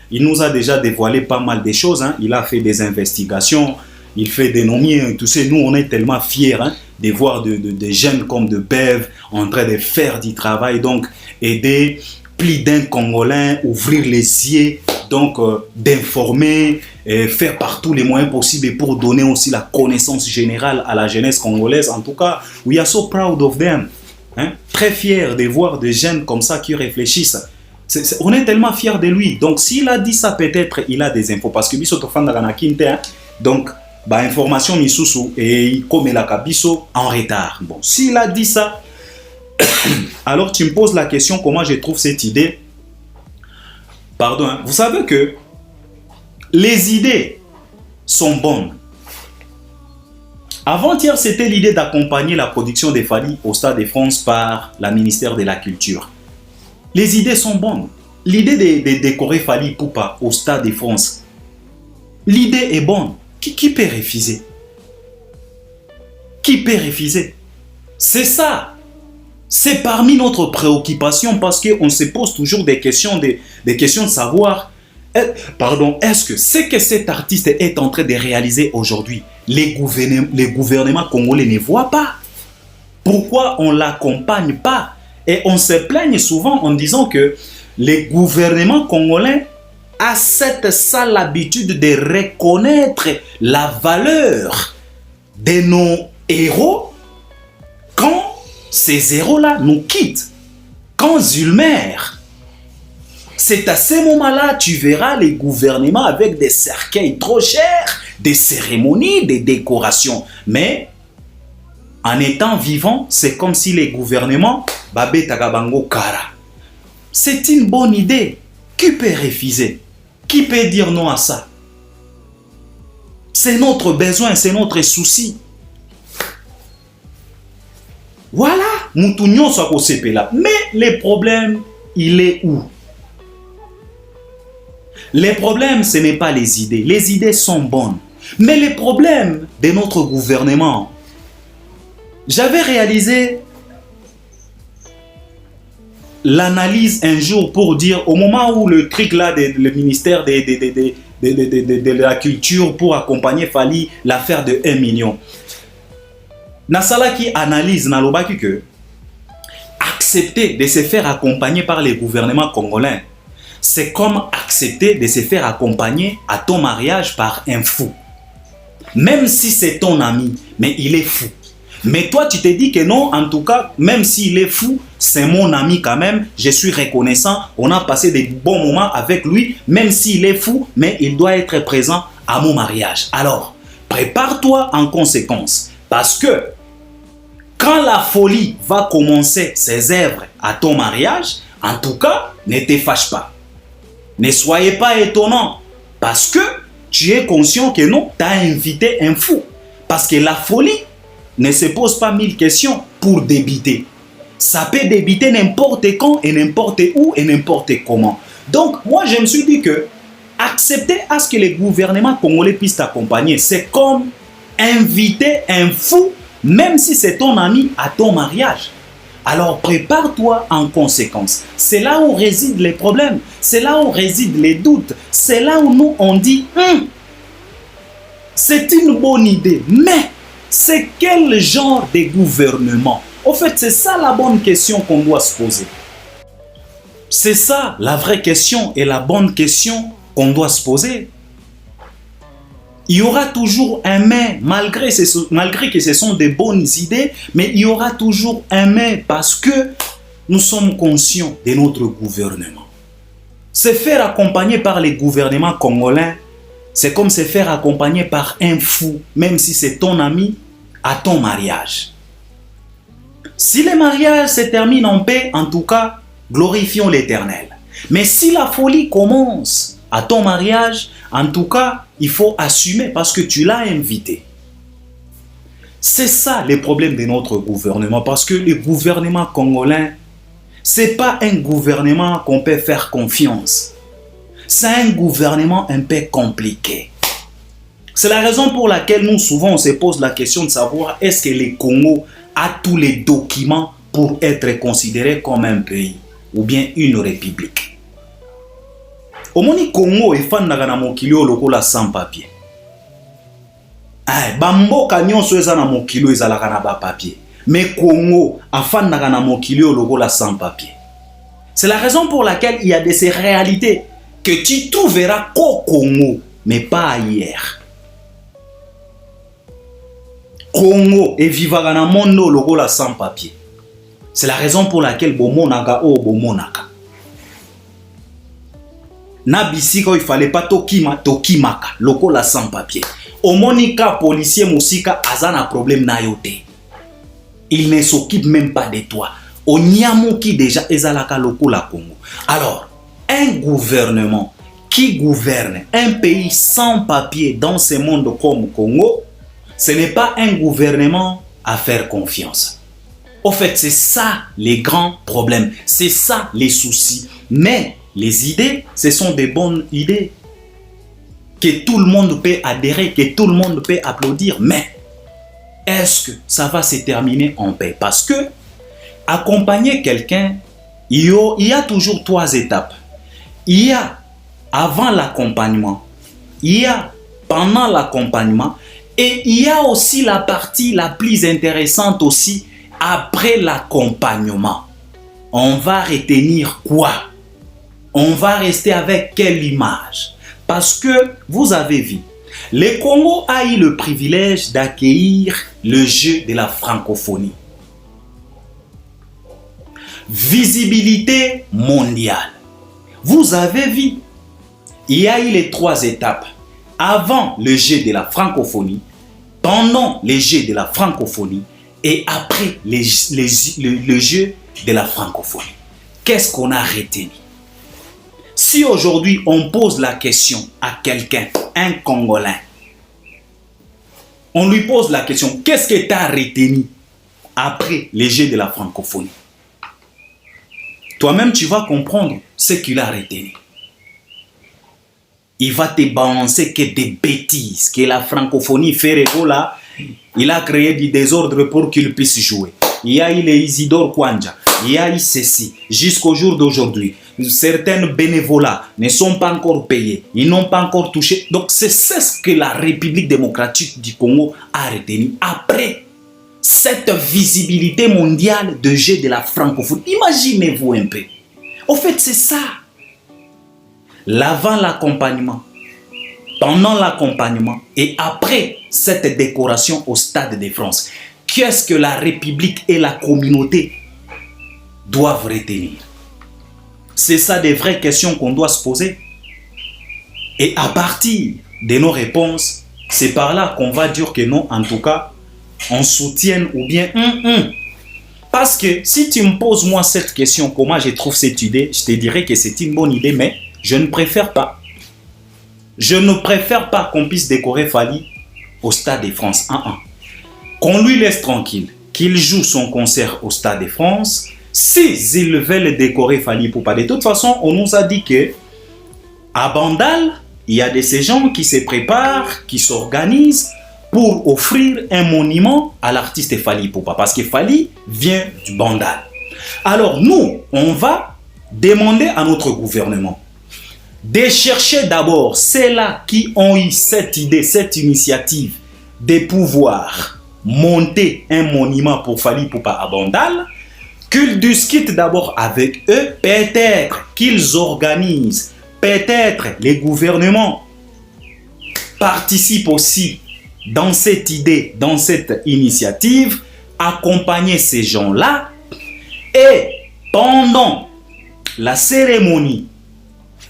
Il nous a déjà dévoilé pas mal de choses. Hein. Il a fait des investigations, il fait des noms. Tu sais, nous, on est tellement fiers de voir des jeunes comme de Bev en train de faire du travail. Donc, aider plus d'un Congolais, ouvrir les yeux, donc d'informer, faire par tous les moyens possibles pour donner aussi la connaissance générale à la jeunesse congolaise. En tout cas, we are so proud of them. Hein? Très fiers de voir des jeunes comme ça qui réfléchissent. On est tellement fiers de lui. Donc, s'il a dit ça, peut-être il a des infos. Parce que biso to fanda na kinte, donc, bah, information misusu et comme la kabiso en retard. Bon, s'il a dit ça, alors tu me poses la question comment je trouve cette idée. Pardon, hein. Vous savez que les idées sont bonnes. Avant-hier, c'était l'idée d'accompagner la production des Fally au Stade de France par la ministère de la Culture. Les idées sont bonnes. L'idée de décorer Fally Ipupa au Stade de France, l'idée est bonne. Qui peut refuser? Qui peut refuser? C'est ça. C'est parmi notre préoccupation parce qu'on se pose toujours des questions de savoir, pardon, est-ce que ce que cet artiste est en train de réaliser aujourd'hui, les gouvernements congolais ne voient pas? Pourquoi on ne l'accompagne pas? Et on se plaigne souvent en disant que les gouvernements congolais a cette sale habitude de reconnaître la valeur de nos héros quand ces héros-là nous quittent. Quand Zulmer, c'est à ce moment-là tu verras les gouvernements avec des cercueils trop chers, des cérémonies, des décorations. Mais en étant vivant, c'est comme si les gouvernements Babé Tagabango Kara. C'est une bonne idée. Qui peut refuser? Qui peut dire non à ça? C'est notre besoin, c'est notre souci. Voilà, nous tournions sur là. Mais le problème, il est où? Les problèmes, ce n'est pas les idées. Les idées sont bonnes. Mais les problèmes de notre gouvernement, j'avais réalisé l'analyse un jour pour dire, au moment où le truc là, le ministère de la culture pour accompagner Fally, l'affaire de 1 million. Nasala qui analyse Nalobaki que accepter de se faire accompagner par les gouvernements congolais, c'est comme accepter de se faire accompagner à ton mariage par un fou. Même si c'est ton ami, mais il est fou. Mais toi, tu te dis que non, en tout cas, même s'il est fou, c'est mon ami quand même, je suis reconnaissant, on a passé des bons moments avec lui, même s'il est fou, mais il doit être présent à mon mariage. Alors, prépare-toi en conséquence, parce que quand la folie va commencer ses œuvres à ton mariage, en tout cas, ne te fâche pas. Ne soyez pas étonnant, parce que tu es conscient que non, tu as invité un fou. Parce que la folie ne se pose pas 1000 questions pour débiter. Ça peut débiter n'importe quand et n'importe où et n'importe comment. Donc, moi, je me suis dit que accepter à ce que les gouvernements congolais puissent t'accompagner, c'est comme inviter un fou, même si c'est ton ami, à ton mariage. Alors, prépare-toi en conséquence. C'est là où résident les problèmes. C'est là où résident les doutes. C'est là où nous, on dit, c'est une bonne idée, mais c'est quel genre de gouvernement? En fait, c'est ça la bonne question qu'on doit se poser. C'est ça la vraie question et la bonne question qu'on doit se poser. Il y aura toujours un mais, malgré que ce sont des bonnes idées, mais il y aura toujours un mais parce que nous sommes conscients de notre gouvernement. Se faire accompagner par les gouvernements congolais, c'est comme se faire accompagner par un fou, même si c'est ton ami, à ton mariage. Si le mariage se termine en paix, en tout cas, glorifions l'Éternel. Mais si la folie commence à ton mariage, en tout cas, il faut assumer parce que tu l'as invité. C'est ça le problème de notre gouvernement, parce que le gouvernement congolais, ce n'est pas un gouvernement qu'on peut faire confiance. C'est un gouvernement un peu compliqué. C'est la raison pour laquelle nous, souvent, on se pose la question de savoir est-ce que le Congo a tous les documents pour être considéré comme un pays ou bien une république. Au moni Congo est fan na mokili lokola sans papier. Bamboka nyonso eza na mokili ezalaka na ba papier. Mais Congo a fan na mokili lokola sans papier. C'est la raison pour laquelle il y a de ces réalités que tu trouveras qu'au Congo, mais pas ailleurs. Congo et vivaka na mondo lokola sans papier. C'est la raison pour laquelle bomonaka o bomonaka. Na bisika il fallait pas tokimaka lokola sans papier. Omonika policier musika azana problème na yote. Il ne s'occupe même pas de toi. Onyamuki déjà ezalaka lokola Congo. Alors, un gouvernement qui gouverne un pays sans papier dans ce monde comme Congo, ce n'est pas un gouvernement à faire confiance. Au fait, c'est ça les grands problèmes. C'est ça les soucis. Mais les idées, ce sont des bonnes idées. Que tout le monde peut adhérer, que tout le monde peut applaudir. Mais est-ce que ça va se terminer en paix? Parce que accompagner quelqu'un, il y a toujours 3 étapes. Il y a avant l'accompagnement, il y a pendant l'accompagnement, et il y a aussi la partie la plus intéressante aussi, après l'accompagnement. On va retenir quoi? On va rester avec quelle image? Parce que vous avez vu, le Congo a eu le privilège d'accueillir le jeu de la francophonie. Visibilité mondiale. Vous avez vu, il y a eu les 3 étapes. Avant le jeu de la francophonie, pendant le jeu de la francophonie et après le jeu de la francophonie. Qu'est-ce qu'on a retenu? Si aujourd'hui on pose la question à quelqu'un, un Congolais, on lui pose la question, qu'est-ce que tu as retenu après le jeu de la francophonie? Toi-même, tu vas comprendre ce qu'il a retenu. il va te balancer que des bêtises, que la francophonie Ferrego là, il a créé du désordre pour qu'il puisse jouer. Il y a eu les Isidore Kwanja, il y a eu ceci, jusqu'au jour d'aujourd'hui. Certains bénévolats ne sont pas encore payés, ils n'ont pas encore touché. Donc c'est ce que la République démocratique du Congo a retenu après cette visibilité mondiale de jeu de la francophonie. Imaginez-vous un peu. Au fait, c'est ça. L'avant l'accompagnement, pendant l'accompagnement et après cette décoration au Stade de France, qu'est-ce que la République et la communauté doivent retenir? C'est ça des vraies questions qu'on doit se poser. Et à partir de nos réponses, c'est par là qu'on va dire que non, en tout cas, on soutient ou bien Parce que si tu me poses moi cette question, comment je trouve cette idée, je te dirais que c'est une bonne idée, mais je ne préfère pas. Je ne préfère pas qu'on puisse décorer Fally au Stade de France. Qu'on lui laisse tranquille, qu'il joue son concert au Stade de France. S'ils veulent décorer Fally Ipupa, de toute façon, on nous a dit que à Bandal, il y a de ces gens qui se préparent, qui s'organisent pour offrir un monument à l'artiste Fally Ipupa. Parce que Fally vient du Bandal. Alors nous, on va demander à notre gouvernement de chercher d'abord ceux-là qui ont eu cette idée, cette initiative de pouvoir monter un monument pour Fally Ipupa à Bandal, qu'ils discutent d'abord avec eux, peut-être qu'ils organisent, peut-être les gouvernements participent aussi dans cette idée, dans cette initiative, accompagner ces gens-là et pendant la cérémonie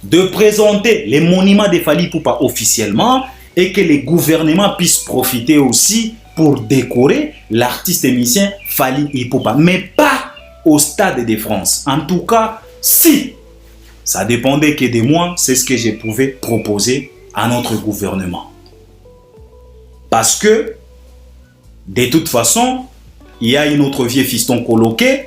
de présenter les monuments de Fally Ipupa officiellement et que les gouvernements puissent profiter aussi pour décorer l'artiste musicien Fally Ipupa, mais pas au Stade de France. En tout cas, si ça dépendait que de moi, c'est ce que je pouvais proposer à notre gouvernement. Parce que, de toute façon, il y a une autre vieux fiston coloqué.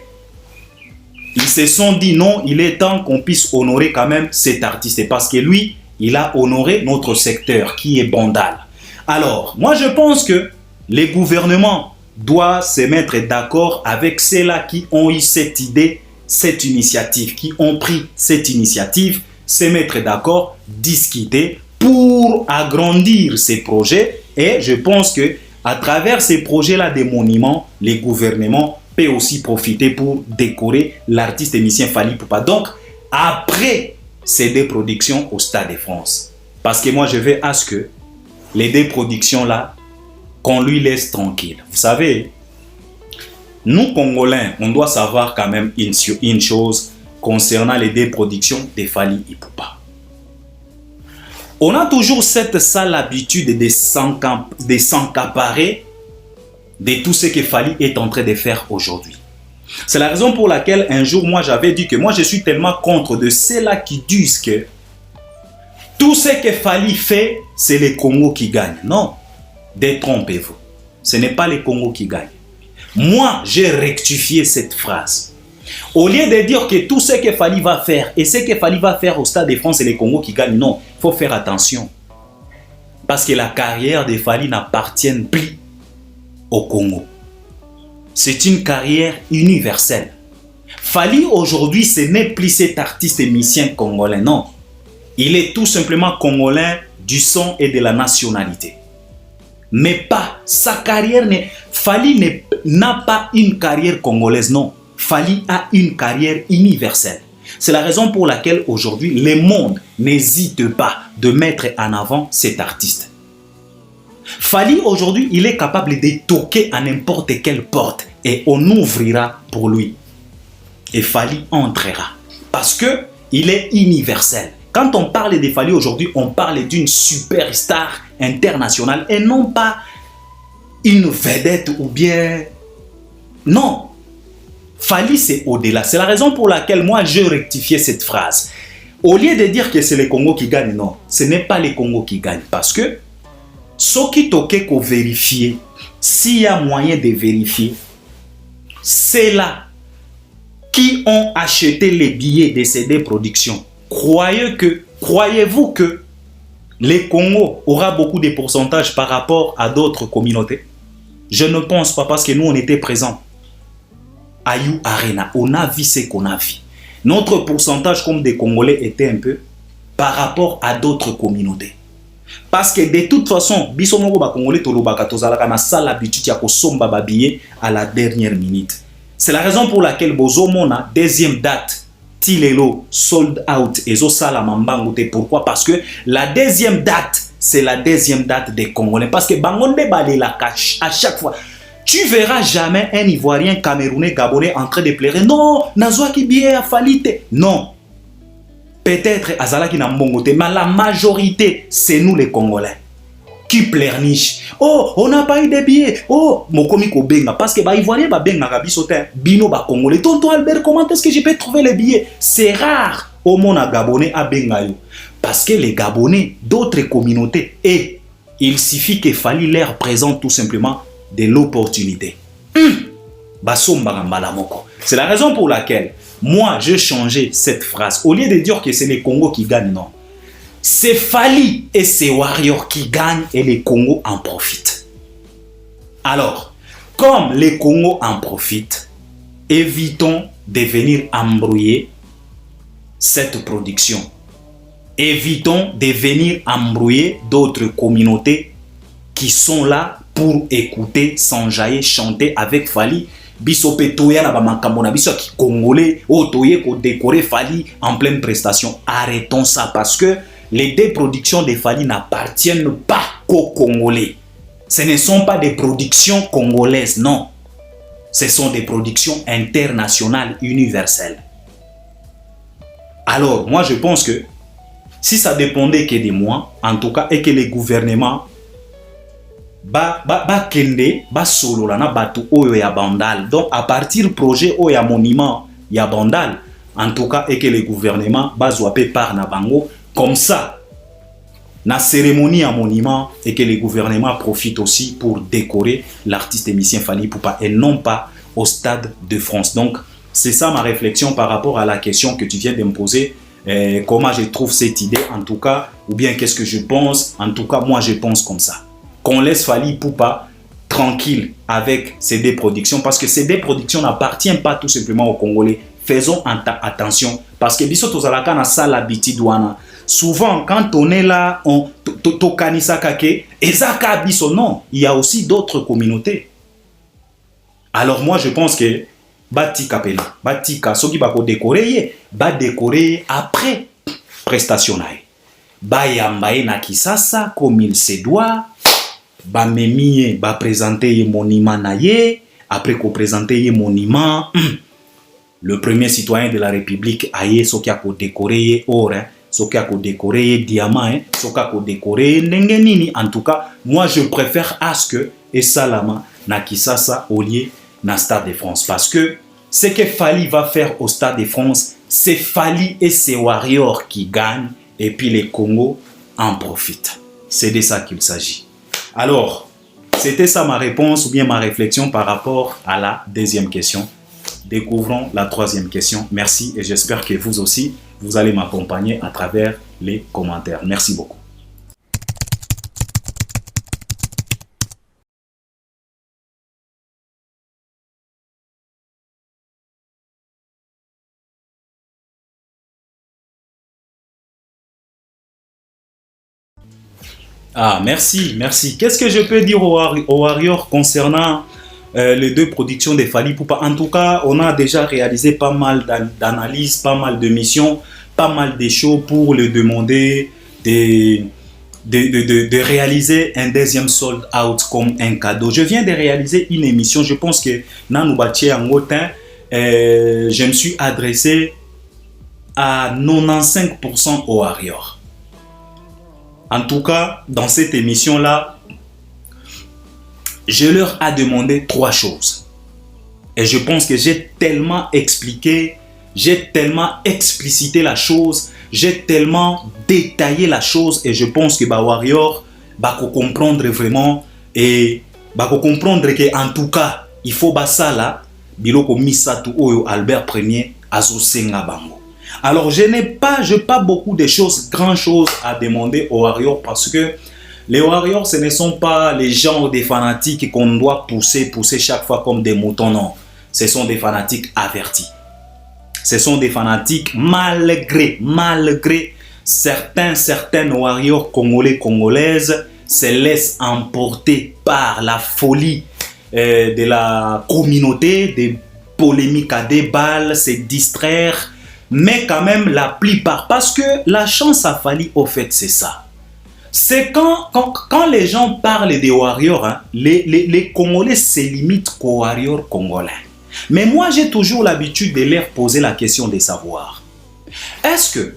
Ils se sont dit non, il est temps qu'on puisse honorer quand même cet artiste. Parce que lui, il a honoré notre secteur qui est Bandal. Alors, moi je pense que les gouvernements doivent se mettre d'accord avec ceux-là qui ont eu cette idée, cette initiative, qui ont pris cette initiative, se mettre d'accord, discuter pour agrandir ces projets. Et je pense que à travers ces projets-là des monuments, les gouvernements peuvent aussi profiter pour décorer l'artiste et musicien Fally Ipupa. Donc, après ces deux productions au Stade de France. Parce que moi, je vais à ce que les deux productions-là, qu'on lui laisse tranquille. Vous savez, nous, Congolais, on doit savoir quand même une chose concernant les deux productions de Fally Ipupa. On a toujours cette sale habitude de s'encaparer de tout ce que Fally est en train de faire aujourd'hui. C'est la raison pour laquelle un jour, moi, j'avais dit que moi, je suis tellement contre de ceux-là qui disent que tout ce que Fally fait, c'est le Congo qui gagne. Non, détrompez-vous. Ce n'est pas le Congo qui gagne. Moi, j'ai rectifié cette phrase. Au lieu de dire que tout ce que Fally va faire et ce que Fally va faire au Stade de France, c'est le Congo qui gagne. Non, il faut faire attention. Parce que la carrière de Fally n'appartient plus au Congo. C'est une carrière universelle. Fally aujourd'hui, ce n'est plus cet artiste et musicien congolais. Non, il est tout simplement congolais du sang et de la nationalité. Mais pas, sa carrière, Fally n'a pas une carrière congolaise, non. Fally a une carrière universelle. C'est la raison pour laquelle aujourd'hui, le monde n'hésite pas de mettre en avant cet artiste. Fally aujourd'hui, il est capable de toquer à n'importe quelle porte et on ouvrira pour lui. Et Fally entrera. Parce qu'il est universel. Quand on parle de Fally aujourd'hui, on parle d'une superstar internationale et non pas une vedette ou bien... Non. Fally, c'est au-delà. C'est la raison pour laquelle moi, je rectifiais cette phrase. Au lieu de dire que c'est le Congo qui gagne, non. Ce n'est pas le Congo qui gagne. Parce que ce qui toque qu'on vérifie, s'il y a moyen de vérifier, c'est là qui ont acheté les billets de ces deux productions. Croyez-vous que le Congo aura beaucoup de pourcentages par rapport à d'autres communautés? Je ne pense pas, parce que nous, on était présents à You Arena. On a vu ce qu'on a vu. Notre pourcentage comme des Congolais était un peu par rapport à d'autres communautés. Parce que de toute façon, biso moko ba Congolais tolobaka tozalaka na sala l'habitude ya kosomba ba billet à la dernière minute. C'est la raison pour laquelle bozo mona deuxième date tilelo sold out ezo sala mambango te. Pourquoi? Parce que la deuxième date, c'est la deuxième date des Congolais. Parce que bangonde balé la cache à chaque fois. Tu verras jamais un Ivoirien, Camerounais, Gabonais en train de pleurer. Non, nazwa ki billet a falite. Non. Peut-être Azala qui n'a mbongote, mais la majorité, c'est nous les Congolais qui pleurnichent. Oh, on n'a pas eu de billets. Oh, mokomi ko benga. Parce que bah Ivoirien ba benga kabisote, bino ba Congolais. Tonton Albert, comment est-ce que je peux trouver les billets? C'est rare au monde à Gabonais à benga yo. Parce que les Gabonais, d'autres communautés, et il suffit qu'il fallait leur présenter tout simplement de l'opportunité. C'est la raison pour laquelle moi, j'ai changé cette phrase. Au lieu de dire que c'est les Congos qui gagnent, non. C'est Fally et ses Warriors qui gagnent et les Congos en profitent. Alors, comme les Congos en profitent, évitons de venir embrouiller cette production. Évitons de venir embrouiller d'autres communautés qui sont là pour écouter, s'enjailler, chanter avec Fally. Biso petoya na ba makambo na biso ki congolais otoye ko décorer Fally en pleine prestation. Arrêtons ça, parce que les deux productions de Fally n'appartiennent pas qu'aux Congolais. Ce ne sont pas des productions congolaises, non. Ce sont des productions internationales, universelles. Alors, moi je pense que si ça dépendait que de moi, en tout cas, et que les gouvernements kende solo la na batu oyo ya bandal, donc à partir projet oyo ya monument ya bandal, en tout cas, et que les gouvernements bazwape par na bango comme ça na cérémonie à monument, et que les gouvernements profitent aussi pour décorer l'artiste émissien Fally Ipupa et non pas au Stade de France. Donc c'est ça ma réflexion par rapport à la question que tu viens de me poser. Comment je trouve cette idée, en tout cas, ou bien qu'est-ce que je pense. En tout cas, moi je pense comme ça, qu'on laisse Fally Ipupa tranquille avec ces deux productions, parce que ces deux productions n'appartiennent pas tout simplement aux Congolais. Faisons attention, parce que biso tozalaka na sala l'habitude wana. Souvent quand on est là, on tokanisa kake ezaka biso. Non, il y a aussi d'autres communautés. Alors moi je pense que batika pena, batika soki bako décorer, ba décorer après prestation nae. Ba yambaye na kisasa comme il se doit. Ba memie ba présenter ye monument na ye, après qu'on présente ye monument, le premier citoyen de la République aye soki ako décorer ye or, soki ako décorer ye diamant, soki ako décorer ndenge nini. En tout cas, moi je préfère à ce que et salama na kisasa au lieu na Stade de France, parce que ce que Fally va faire au Stade de France, c'est Fally et ses Warriors qui gagnent, et puis les Congos en profitent. C'est de ça qu'il s'agit. Alors, c'était ça ma réponse ou bien ma réflexion par rapport à la deuxième question. Découvrons la troisième question. Merci, et j'espère que vous aussi, vous allez m'accompagner à travers les commentaires. Merci beaucoup. Ah, merci, merci. Qu'est-ce que je peux dire aux Warriors concernant les deux productions de Fally Ipupa? En tout cas, on a déjà réalisé pas mal d'analyses, pas mal de missions, pas mal de shows pour le demander de réaliser un deuxième sold out comme un cadeau. Je viens de réaliser une émission, je pense que Nanoubaché en Ngotin, je me suis adressé à 95% aux Warriors. En tout cas, dans cette émission-là, je leur ai demandé 3 choses. Et je pense que j'ai tellement expliqué, j'ai tellement explicité la chose, j'ai tellement détaillé la chose, et je pense que Warrior va comprendre vraiment, et va comprendre que en tout cas, il faut ça là, biloko misatu oyo Albert Ier azo senga bango. Alors, je n'ai pas beaucoup de choses, grand choses à demander aux Warriors parce que les Warriors, ce ne sont pas les genres des fanatiques qu'on doit pousser chaque fois comme des moutons, non. Ce sont des fanatiques avertis. Ce sont des fanatiques malgré certains Warriors congolaises se laissent emporter par la folie de la communauté, des polémiques à des balles, se distraire. Mais quand même, la plupart, parce que la chance à Fally, au fait, c'est ça. C'est quand les gens parlent des Warriors, hein, les Congolais se limitent qu'aux Warriors congolais. Mais moi, j'ai toujours l'habitude de leur poser la question de savoir. Est-ce que,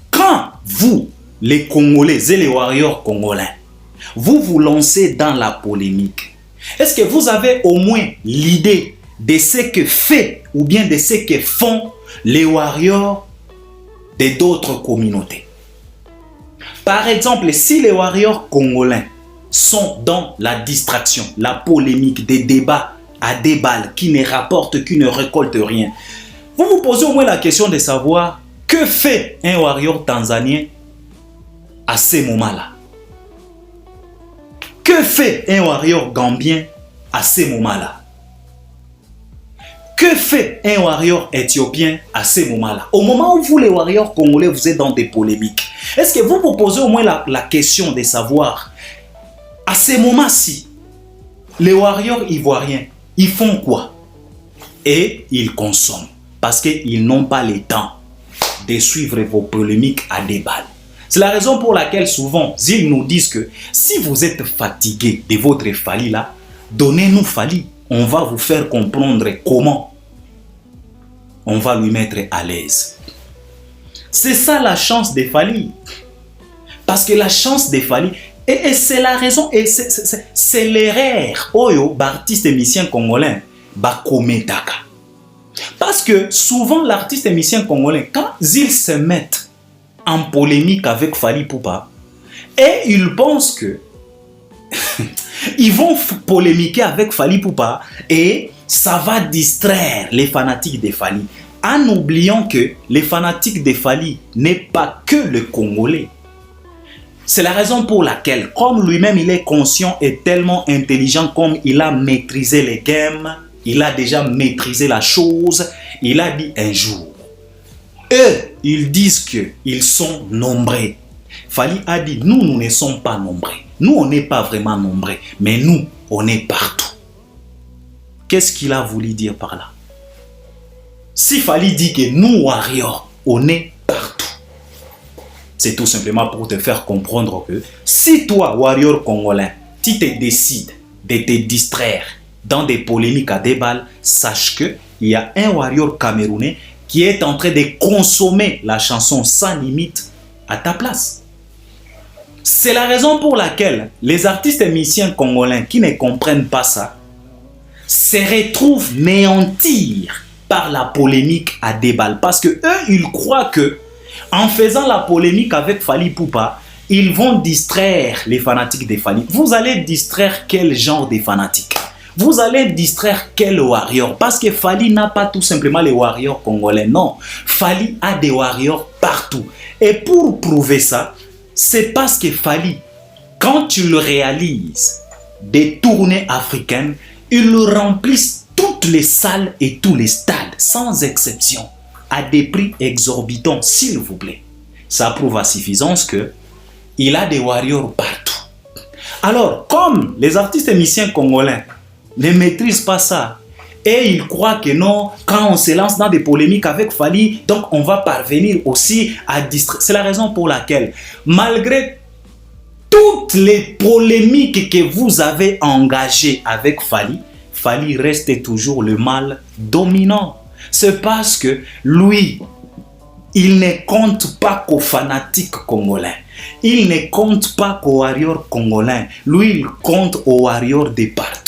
quand vous, les Congolais et les Warriors congolais, vous vous lancez dans la polémique, est-ce que vous avez au moins l'idée de ce que fait ou bien de ce que font les Warriors de d'autres communautés? Par exemple, si les Warriors congolais sont dans la distraction, la polémique, des débats à des balles qui ne rapportent, qui ne récoltent rien, vous vous posez au moins la question de savoir que fait un Warrior tanzanien à ces moments-là? Que fait un Warrior gambien à ces moments-là? Que fait un Warrior éthiopien à ces moments-là? Au moment où vous, les Warriors congolais, vous êtes dans des polémiques, est-ce que vous vous posez au moins la question de savoir, à ces moments-ci, les Warriors ivoiriens, ils font quoi? Et ils consomment, parce qu'ils n'ont pas le temps de suivre vos polémiques à des balles. C'est la raison pour laquelle souvent, ils nous disent que si vous êtes fatigué de votre Fally là, donnez-nous Fally. On va vous faire comprendre comment on va lui mettre à l'aise. C'est ça la chance de Fally. Parce que la chance de Fally, et c'est la raison, et c'est l'erreur oyo l'artiste émissien congolais bakometaka. Parce que souvent l'artiste émissien congolais, quand ils se mettent en polémique avec Fally Ipupa, et ils pensent que ils vont polémiquer avec Fally Ipupa et ça va distraire les fanatiques de Fally, en oubliant que les fanatiques de Fally n'est pas que le Congolais. C'est la raison pour laquelle, comme lui-même il est conscient et tellement intelligent, comme il a maîtrisé les games, il a déjà maîtrisé la chose, il a dit un jour, eux, ils disent qu'ils sont nombreux. Fally a dit, nous ne sommes pas nombreux. Nous, on n'est pas vraiment nombreux, mais nous, on est partout. Qu'est-ce qu'il a voulu dire par là? Si Fally dit que nous, Warriors, on est partout, c'est tout simplement pour te faire comprendre que si toi, Warrior congolais, tu te décides de te distraire dans des polémiques à des balles, sache qu'il y a un Warrior camerounais qui est en train de consommer la chanson sans limite à ta place. C'est la raison pour laquelle les artistes et musiciens congolais qui ne comprennent pas ça se retrouvent néantir par la polémique à des balles. Parce que eux, ils croient que en faisant la polémique avec Fally Ipupa, ils vont distraire les fanatiques de Fally. Vous allez distraire quel genre de fanatiques? Vous allez distraire quel warrior? Parce que Fally n'a pas tout simplement les warriors congolais. Non, Fally a des warriors partout. Et pour prouver ça, c'est parce que Fally, quand tu le réalises, des tournées africaines, ils le remplissent toutes les salles et tous les stades, sans exception, à des prix exorbitants, s'il vous plaît. Ça prouve à suffisance que il a des warriors partout. Alors, comme les artistes et musiciens congolais ne maîtrisent pas ça, et ils croient que non, quand on se lance dans des polémiques avec Fally, donc on va parvenir aussi à distraire. C'est la raison pour laquelle, malgré toutes les polémiques que vous avez engagées avec Fally, Fally reste toujours le mâle dominant. C'est parce que lui, il ne compte pas qu'aux fanatiques congolais. Il ne compte pas qu'aux warriors congolais. Lui, il compte aux warriors de partout.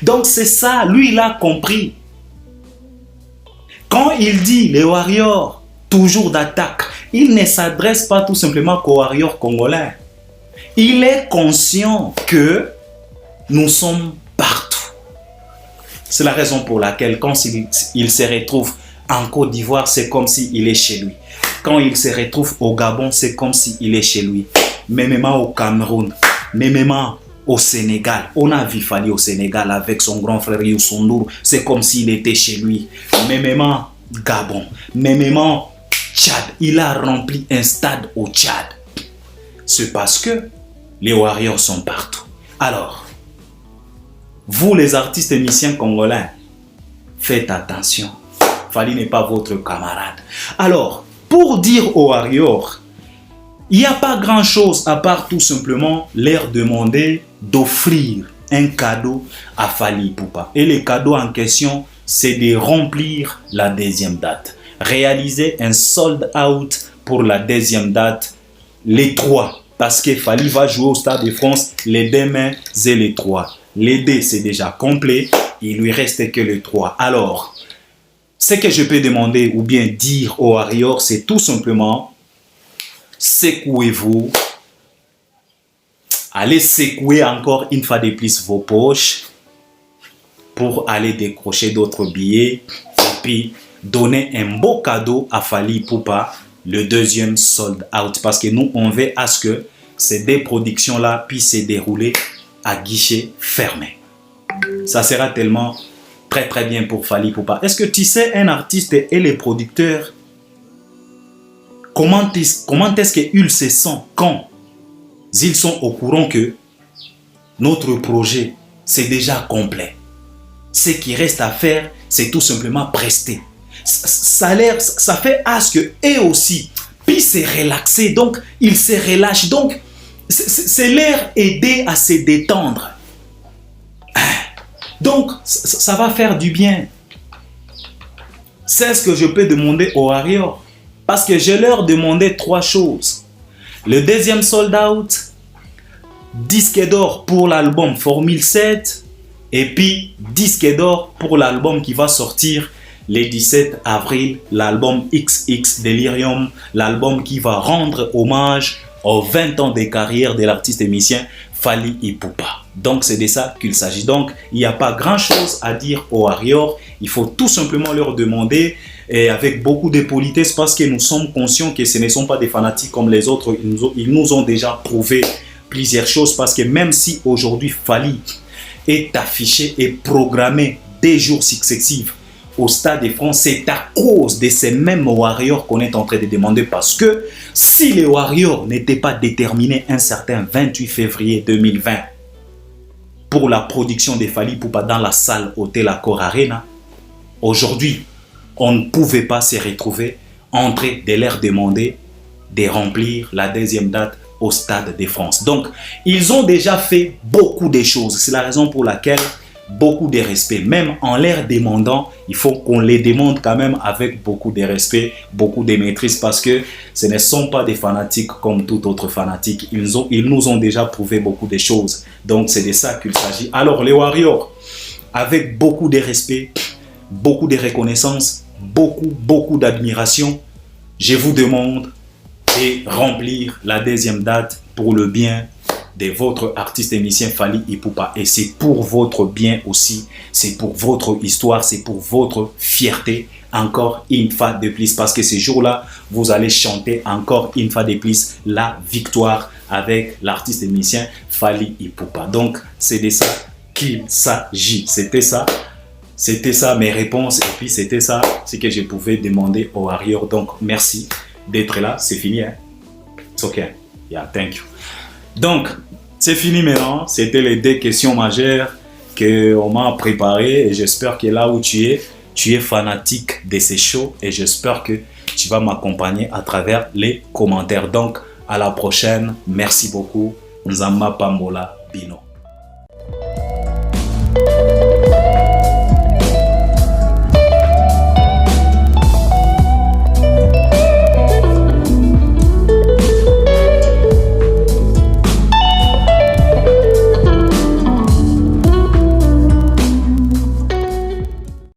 Donc c'est ça, lui il a compris. Quand il dit les warriors toujours d'attaque, il ne s'adresse pas tout simplement qu'aux warriors congolais. Il est conscient que nous sommes partout. C'est la raison pour laquelle quand il se retrouve en Côte d'Ivoire, c'est comme s'il est chez lui. Quand il se retrouve au Gabon, c'est comme s'il est chez lui. Même au Cameroun, même au Sénégal. On a vu Fally au Sénégal avec son grand frère Youssou N'Dour. C'est comme s'il était chez lui. Même Gabon, même Tchad. Il a rempli un stade au Tchad. C'est parce que les Warriors sont partout. Alors, vous les artistes et musiciens congolais, faites attention. Fally n'est pas votre camarade. Alors, pour dire aux Warriors, il n'y a pas grand chose à part tout simplement leur demander d'offrir un cadeau à Fally Ipupa. Et le cadeau en question, c'est de remplir la deuxième date. Réaliser un sold out pour la deuxième date, les 3. Parce que Fally va jouer au Stade de France les 2 mai et les 3. Les 2, c'est déjà complet. Il lui reste que les 3. Alors, ce que je peux demander ou bien dire aux Warriors, c'est tout simplement secouez-vous. Allez secouer encore une fois de plus vos poches pour aller décrocher d'autres billets et puis donner un beau cadeau à Fally Ipupa, le deuxième sold out. Parce que nous, on veut à ce que ces 2 productions-là puissent se dérouler à guichet fermé. Ça sera tellement très bien pour Fally Ipupa. Est-ce que tu sais, un artiste et les producteurs, comment est-ce qu'ils se sentent quand ils sont au courant que notre projet, c'est déjà complet? Ce qui reste à faire, c'est tout simplement prester. Ça fait à ce qu'eux aussi puissent se relaxer. Donc, ils se relâchent. Donc, c'est leur aider à se détendre. Donc, ça va faire du bien. C'est ce que je peux demander aux Warriors. Parce que je leur demandais 3 choses. Le deuxième sold out, disque d'or pour l'album Formule 7. Et puis, disque d'or pour l'album qui va sortir le 17 avril. L'album XX Delirium. L'album qui va rendre hommage aux 20 ans de carrière de l'artiste et musicien Fally Ipupa. Donc, c'est de ça qu'il s'agit. Donc, il n'y a pas grand-chose à dire aux Warriors. Il faut tout simplement leur demander, et avec beaucoup de politesse, parce que nous sommes conscients que ce ne sont pas des fanatiques comme les autres. Ils nous ont déjà prouvé plusieurs choses, parce que même si aujourd'hui Fally est affiché et programmé des jours successifs au Stade de France, c'est à cause de ces mêmes Warriors qu'on est en train de demander. Parce que si les Warriors n'étaient pas déterminés un certain 28 février 2020 pour la production de Fally Ipupa dans la salle Hôtel Accor Arena, aujourd'hui, on ne pouvait pas se retrouver en train de leur demander de remplir la deuxième date au Stade de France. Donc, ils ont déjà fait beaucoup de choses. C'est la raison pour laquelle beaucoup de respect. Même en leur demandant, il faut qu'on les demande quand même avec beaucoup de respect, beaucoup de maîtrise, parce que ce ne sont pas des fanatiques comme tout autre fanatique. Ils nous ont déjà prouvé beaucoup de choses. Donc, c'est de ça qu'il s'agit. Alors, les Warriors, avec beaucoup de respect, beaucoup de reconnaissance, beaucoup d'admiration, je vous demande de remplir la deuxième date pour le bien de votre artiste et musicien Fally Ipupa. Et c'est pour votre bien aussi, c'est pour votre histoire, c'est pour votre fierté, encore une fois de plus, parce que ce jour-là, vous allez chanter encore une fois de plus la victoire avec l'artiste et musicien Fally Ipupa. Donc, c'est de ça qu'il s'agit. C'était ça mes réponses, et puis c'était ça ce que je pouvais demander aux Warriors. Donc, merci d'être là. C'est fini, hein? It's okay. Yeah, thank you. Donc, c'est fini maintenant. C'était les 2 questions majeures qu'on m'a préparées. Et j'espère que là où tu es fanatique de ces shows. Et j'espère que tu vas m'accompagner à travers les commentaires. Donc, à la prochaine. Merci beaucoup. Nzamba Pambola Bino.